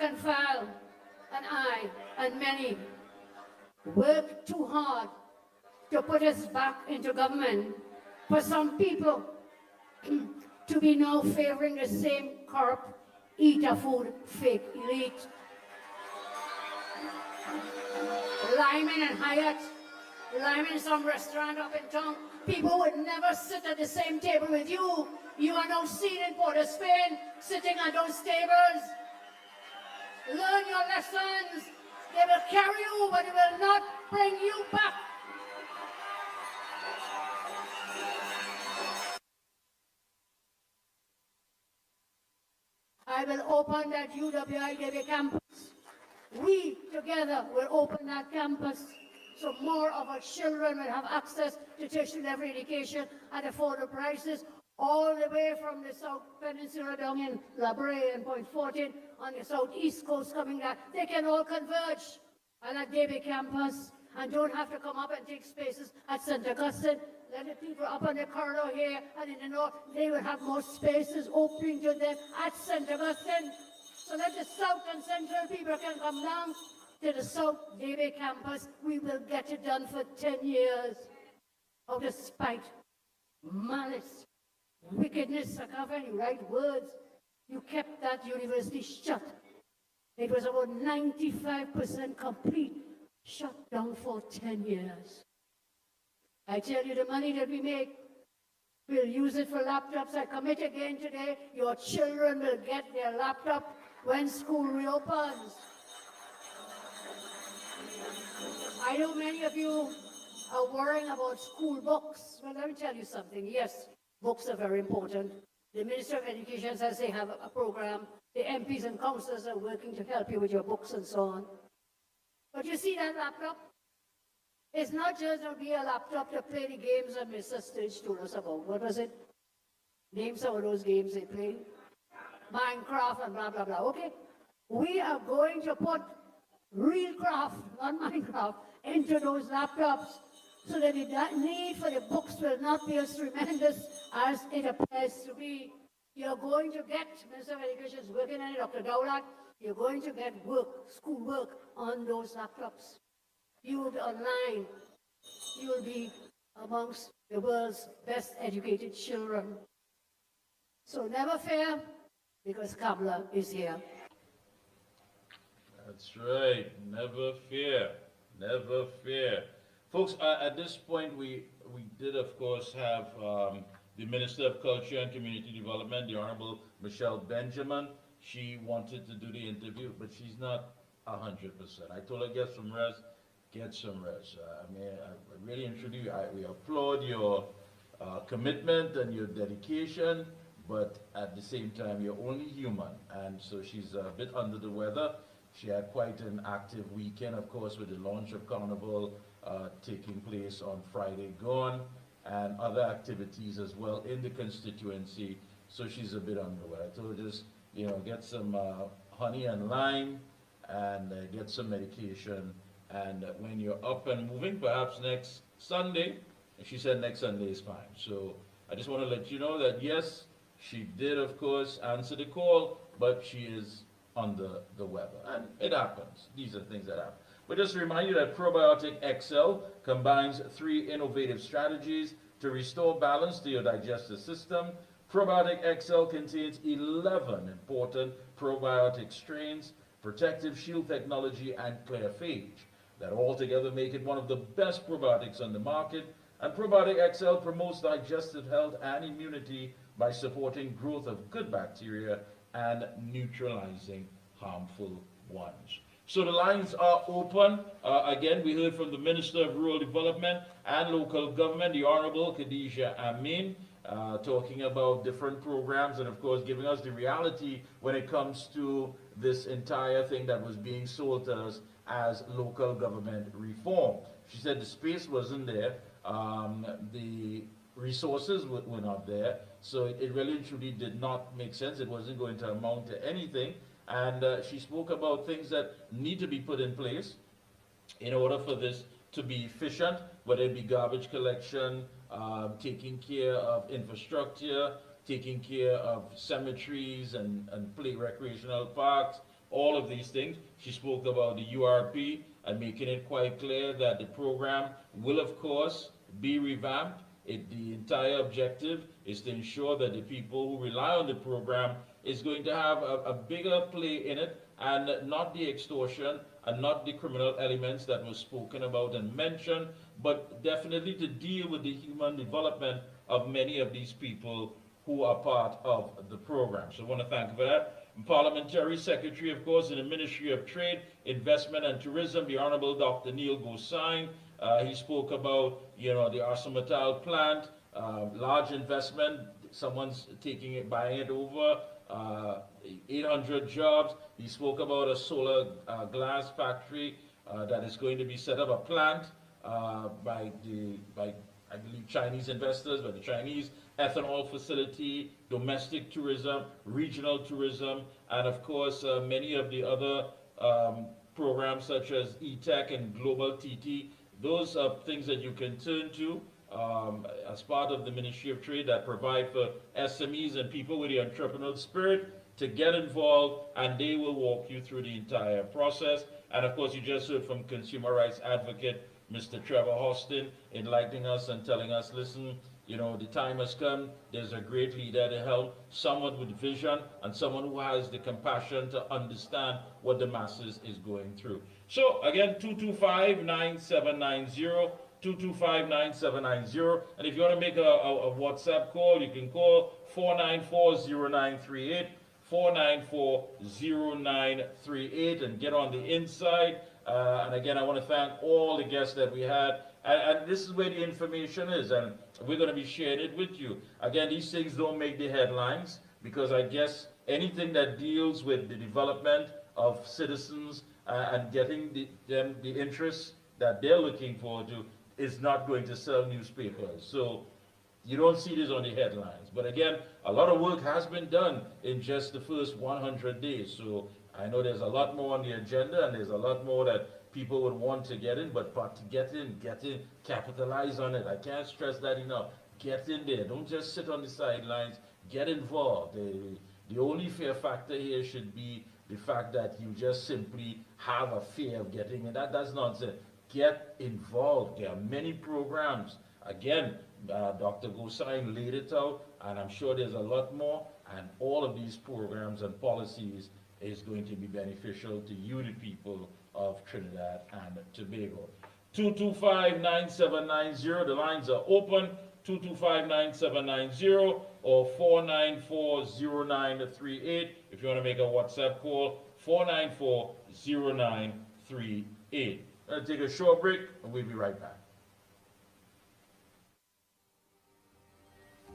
and file, and I, and many, worked too hard to put us back into government. For some people to be now favoring the same corrupt, eat-a-food fake elite. Lyman and Hyatt, Lyman some restaurant up in town, people would never sit at the same table with you. You are now seen in Port of Spain, sitting at those tables. Learn your lessons. They will carry you, but they will not bring you back. I will open that UWI campus. We together will open that campus so more of our children will have access to tertiary level education at affordable prices, all the way from the South Peninsula down in La Brea and Point 14 on the southeast coast coming down. They can all converge at that DB campus and don't have to come up and take spaces at St. Augustine. Let the people up on the corridor here and in the north, they will have more spaces opening to them at St. Augustine. So that the south and central people can come down to the South DB campus. We will get it done for 10 years. Out of spite, malice, wickedness, I can't find the right words. You kept that university shut. It was about 95% complete, shut down for 10 years. I tell you, the money that we make, we'll use it for laptops. I commit again today, your children will get their laptop when school reopens. I know many of you are worrying about school books. Well, let me tell you something. Yes, books are very important. The Minister of Education says they have a program. The MPs and councillors are working to help you with your books and so on. But you see that laptop? It's not just going to be a laptop to play the games that Mr. Sturge told us about. What was it? Name some of those games they play. Minecraft and blah, blah, blah. Okay. We are going to put real craft, not Minecraft, into those laptops so that the need for the books will not be as tremendous as it appears to be. You're going to get, Minister of Education is working on it, Dr. Dowlat, you're going to get work, school work on those laptops. You will be online. You will be amongst the world's best educated children. So never fear, because Kabla is here. That's right. Never fear. Never fear. Folks, at this point, we did, of course, have the Minister of Culture and Community Development, the Honorable Michelle Benjamin. She wanted to do the interview, but she's not 100%. I told her, get some rest. Get some rest. I really introduce you. We applaud your commitment and your dedication, but at the same time, you're only human. And so she's a bit under the weather. She had quite an active weekend, of course, with the launch of Carnival taking place on Friday gone, and other activities as well in the constituency. So she's a bit under the weather. I told her just, get some honey and lime and get some medication. And when you're up and moving, perhaps next Sunday, and she said next Sunday is fine. So I just want to let you know that yes, she did, of course, answer the call, but she is under the weather. And it happens. These are things that happen. But just to remind you that Probiotic XL combines 3 innovative strategies to restore balance to your digestive system. Probiotic XL contains 11 important probiotic strains, protective shield technology, and clearphage that all together make it one of the best probiotics on the market. And Probiotic XL promotes digestive health and immunity by supporting growth of good bacteria and neutralizing harmful ones. So the lines are open. Again, we heard from the Minister of Rural Development and Local Government, the Honorable Khadija Amin, talking about different programs and, of course, giving us the reality when it comes to this entire thing that was being sold to us as local government reform. She said the space wasn't there, the resources were not there, so it really truly did not make sense. It wasn't going to amount to anything. And she spoke about things that need to be put in place in order for this to be efficient, whether it be garbage collection, taking care of infrastructure, taking care of cemeteries and play recreational parks, all of these things. She spoke about the URP and making it quite clear that the program will, of course, be revamped. The entire objective is to ensure that the people who rely on the program is going to have a bigger play in it, and not the extortion and not the criminal elements that were spoken about and mentioned, but definitely to deal with the human development of many of these people who are part of the program. So I want to thank you for that. Parliamentary Secretary, of course, in the Ministry of Trade, Investment and Tourism, the Honorable Dr. Neil Gosain. He spoke about, the ArcelorMittal plant, large investment, someone's buying it over, 800 jobs. He spoke about a solar glass factory that is going to be set up, a plant by I believe Chinese investors, by the Chinese ethanol facility, domestic tourism, regional tourism, and of course many of the other programs such as E-Tech and Global TT. Those are things that you can turn to as part of the Ministry of Trade that provide for SMEs and people with the entrepreneurial spirit to get involved, and they will walk you through the entire process. And of course, you just heard from consumer rights advocate Mr. Trevor Hostin, enlightening us and telling us, listen, the time has come. There's a great leader to help, someone with vision and someone who has the compassion to understand what the masses is going through. So again, 225-9790, 225-9790. And if you want to make a WhatsApp call, you can call 494-0938, 494-0938, and get on the inside. And again, I want to thank all the guests that we had. And this is where the information is, and we're going to be sharing it with you. Again, these things don't make the headlines, because I guess anything that deals with the development of citizens and getting them the interests that they're looking forward to is not going to sell newspapers. So you don't see this on the headlines. But again, a lot of work has been done in just the first 100 days. So I know there's a lot more on the agenda and there's a lot more that people would want to get in, but to get in, capitalize on it. I can't stress that enough. Get in there. Don't just sit on the sidelines. Get involved. The only fear factor here should be the fact that you just simply have a fear of getting in. That's nonsense. Get involved. There are many programs. Again, Dr. Gosain laid it out, and I'm sure there's a lot more, and all of these programs and policies is going to be beneficial to you, the people of Trinidad and Tobago. 225-9790, the lines are open, 225-9790 or 494-0938. If you want to make a WhatsApp call, 494-0938. Let's take a short break, and we'll be right back.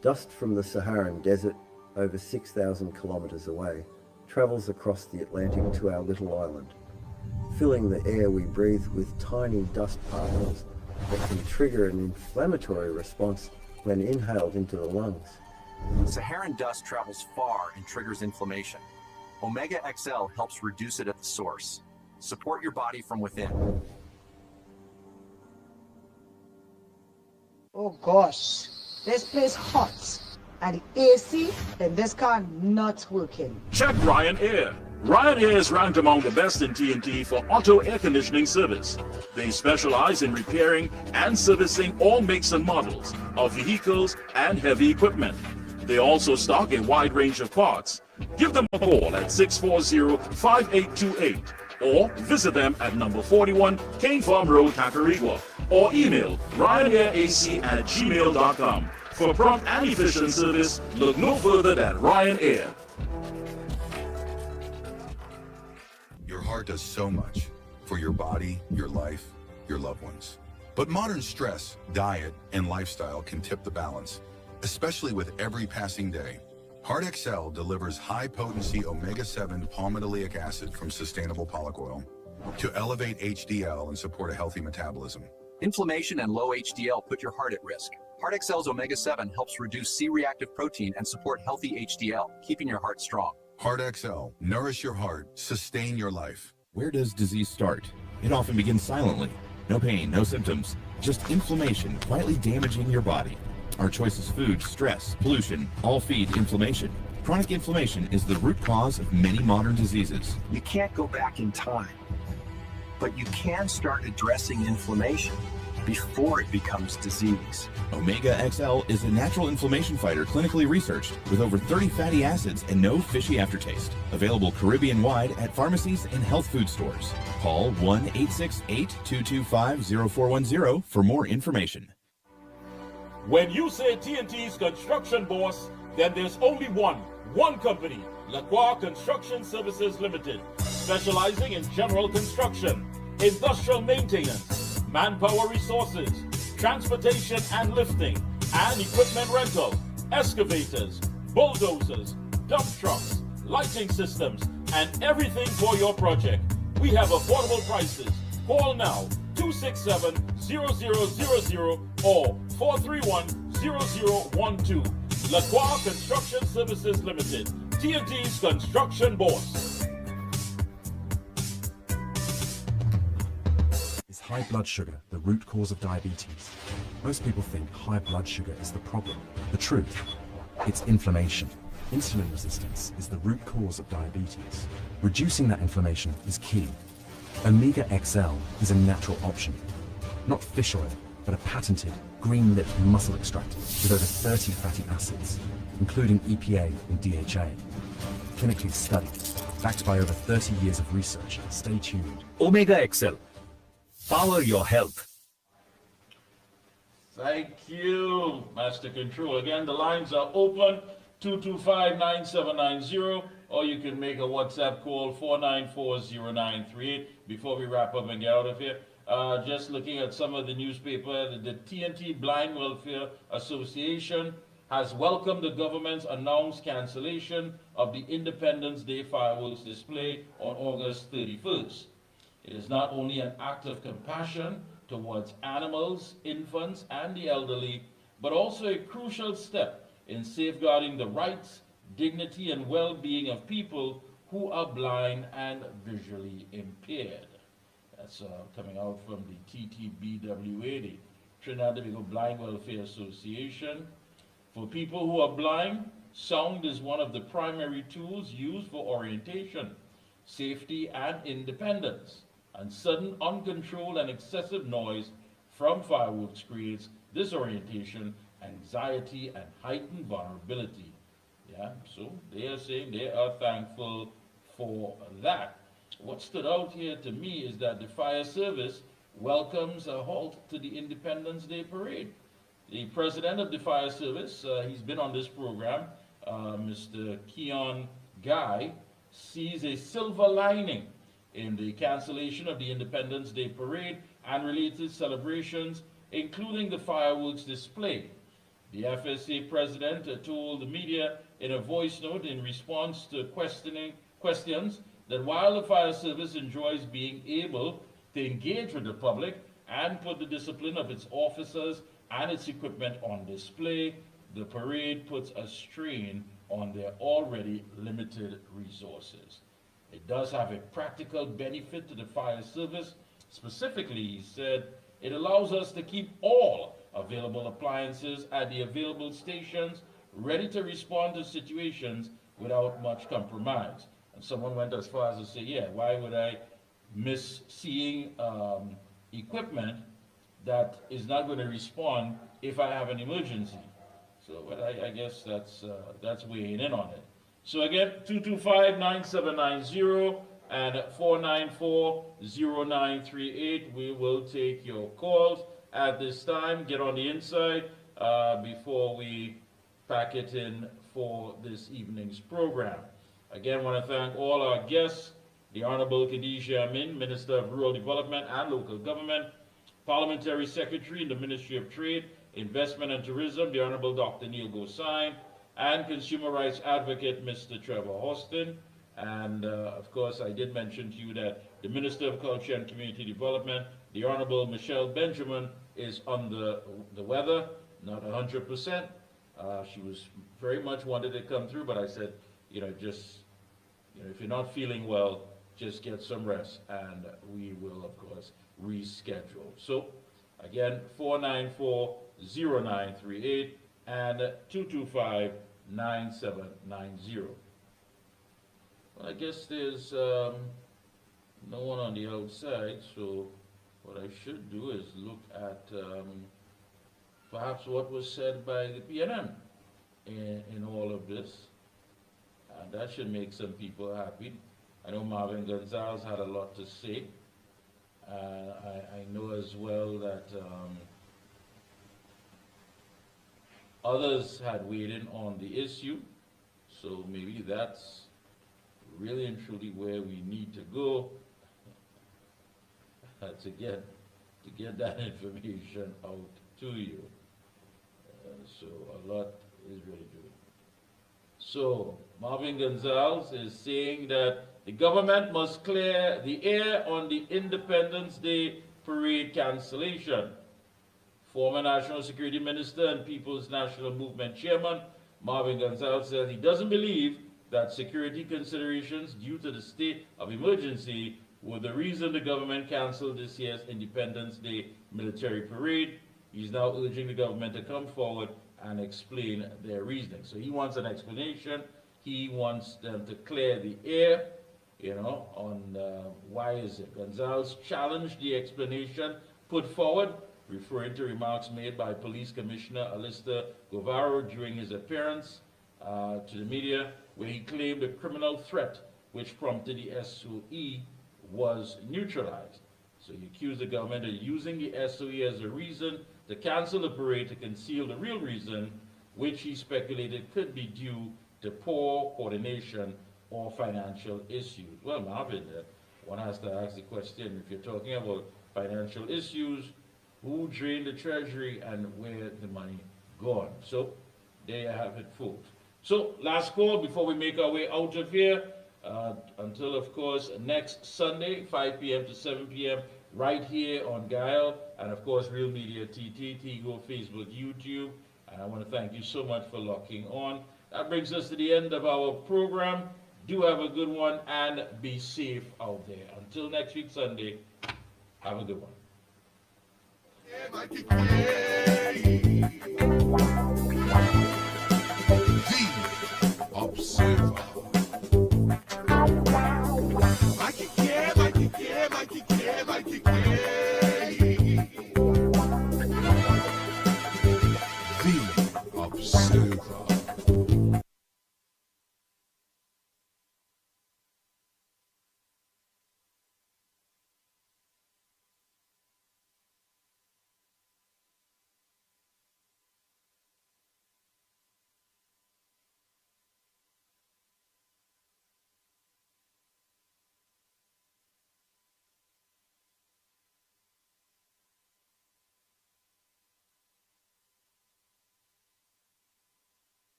Dust from the Saharan desert, over 6,000 kilometres away, travels across the Atlantic to our little island, filling the air we breathe with tiny dust particles that can trigger an inflammatory response when inhaled into the lungs. Saharan dust travels far and triggers inflammation. Omega XL helps reduce it at the source. Support your body from within. Oh gosh, this place hot. And the AC in this car not working. Check Ryan Air. Ryan Air is ranked among the best in TNT for auto air conditioning service. They specialize in repairing and servicing all makes and models of vehicles and heavy equipment. They also stock a wide range of parts. Give them a call at 640-5828 or visit them at number 41 Cane Farm Road, Tacarigua, or email ryanairac@gmail.com. For prompt and efficient service, look no further than Ryan Air. Your heart does so much for your body, your life, your loved ones. But modern stress, diet, and lifestyle can tip the balance, especially with every passing day. Heart XL delivers high-potency omega-7 palmitoleic acid from sustainable pollock oil to elevate HDL and support a healthy metabolism. Inflammation and low HDL put your heart at risk. Heart XL's omega-7 helps reduce C-reactive protein and support healthy HDL, keeping your heart strong. Heart XL, nourish your heart, sustain your life. Where does disease start? It often begins silently. No pain, no symptoms, just inflammation quietly damaging your body. Our choice is food, stress, pollution, all feed inflammation. Chronic inflammation is the root cause of many modern diseases. You can't go back in time, but you can start addressing inflammation before it becomes disease. Omega XL is a natural inflammation fighter clinically researched with over 30 fatty acids and no fishy aftertaste. Available Caribbean-wide at pharmacies and health food stores. Call 1-868-225-0410 for more information. When you say TNT's construction boss, then there's only one company, Lacroix Construction Services Limited, specializing in general construction, industrial maintenance, manpower resources, transportation and lifting, and equipment rental, excavators, bulldozers, dump trucks, lighting systems, and everything for your project. We have affordable prices. Call now, 267-0000 or 431-0012. Lacroix Construction Services Limited, TNT's construction boss. Is high blood sugar the root cause of diabetes? Most people think high blood sugar is the problem. The truth, it's inflammation. Insulin resistance is the root cause of diabetes. Reducing that inflammation is key. Omega XL is a natural option. Not fish oil, but a patented green-lipped muscle extractor with over 30 fatty acids, including EPA and DHA. Clinically studied, backed by over 30 years of research. Stay tuned. Omega XL. Power your health. Thank you, Master Control. Again, the lines are open, 225-9790, or you can make a WhatsApp call, 494-0938. Before we wrap up and get out of here, just looking at some of the newspaper, the TNT Blind Welfare Association has welcomed the government's announced cancellation of the Independence Day fireworks display on August 31st. It is not only an act of compassion towards animals, infants, and the elderly, but also a crucial step in safeguarding the rights, dignity, and well-being of people who who are blind and visually impaired. That's coming out from the TTBWA, the Trinidad and Tobago Blind Welfare Association. For people who are blind, sound is one of the primary tools used for orientation, safety, and independence. And sudden, uncontrolled, and excessive noise from fireworks creates disorientation, anxiety, and heightened vulnerability. Yeah, so they are saying they are thankful for that. What stood out here to me is that the fire service welcomes a halt to the Independence Day parade. The president of the fire service, he's been on this program, Mr. Keon Guy, sees a silver lining in the cancellation of the Independence Day parade and related celebrations, including the fireworks display. The FSA president told the media in a voice note in response to questions that while the fire service enjoys being able to engage with the public and put the discipline of its officers and its equipment on display, the parade puts a strain on their already limited resources. It does have a practical benefit to the fire service. Specifically, he said, it allows us to keep all available appliances at the available stations ready to respond to situations without much compromise. And someone went as far as to say, yeah, why would I miss seeing equipment that is not going to respond if I have an emergency? So but I guess that's weighing in on it. So again, 225-9790 and 494-0938. We will take your calls at this time. Get on the inside before we pack it in for this evening's program. Again, I want to thank all our guests, the Honorable Khadija Amin, Minister of Rural Development and Local Government, Parliamentary Secretary in the Ministry of Trade, Investment and Tourism, the Honorable Dr. Neil Gosine, and Consumer Rights Advocate, Mr. Trevor Austin. And of course, I did mention to you that the Minister of Culture and Community Development, the Honorable Michelle Benjamin, is under the weather, not 100%. She was very much wanted to come through, but I said, just, if you're not feeling well, just get some rest, and we will, of course, reschedule. So, again, 494-0938 and 225-9790. Well, I guess there's no one on the outside, so what I should do is look at perhaps what was said by the PNM in all of this. And that should make some people happy. I know Marvin Gonzalez had a lot to say. I know as well that others had weighed in on the issue. So maybe that's really and truly where we need to go to get that information out to you. So a lot is really doing. So Marvin Gonzalez is saying that the government must clear the air on the Independence Day parade cancellation. Former National Security Minister and People's National Movement Chairman Marvin Gonzalez says he doesn't believe that security considerations due to the state of emergency were the reason the government canceled this year's Independence Day military parade. He's now urging the government to come forward and explain their reasoning. So he wants an explanation. He wants them to clear the air, on why is it. Gonzalez challenged the explanation put forward, referring to remarks made by Police Commissioner Alistair Guevara during his appearance to the media, where he claimed the criminal threat which prompted the SOE was neutralized. So he accused the government of using the SOE as a reason to cancel the parade to conceal the real reason, which he speculated could be due to poor coordination or financial issues. Well, Marvin, one has to ask the question, if you're talking about financial issues, who drained the treasury and where the money gone? So there you have it, folks. So last call before we make our way out of here, until of course next Sunday, 5 p.m. to 7 p.m. right here on Guile, and of course Real Media TT, Tigo, Facebook, YouTube. And I want to thank you so much for locking on. That brings us to the end of our program. Do have a good one and be safe out there. Until next week, Sunday, have a good one. The Observer. Mickie, Kerr, Mickie, Kerr, Mickie, Kerr, Mickie, Kerr.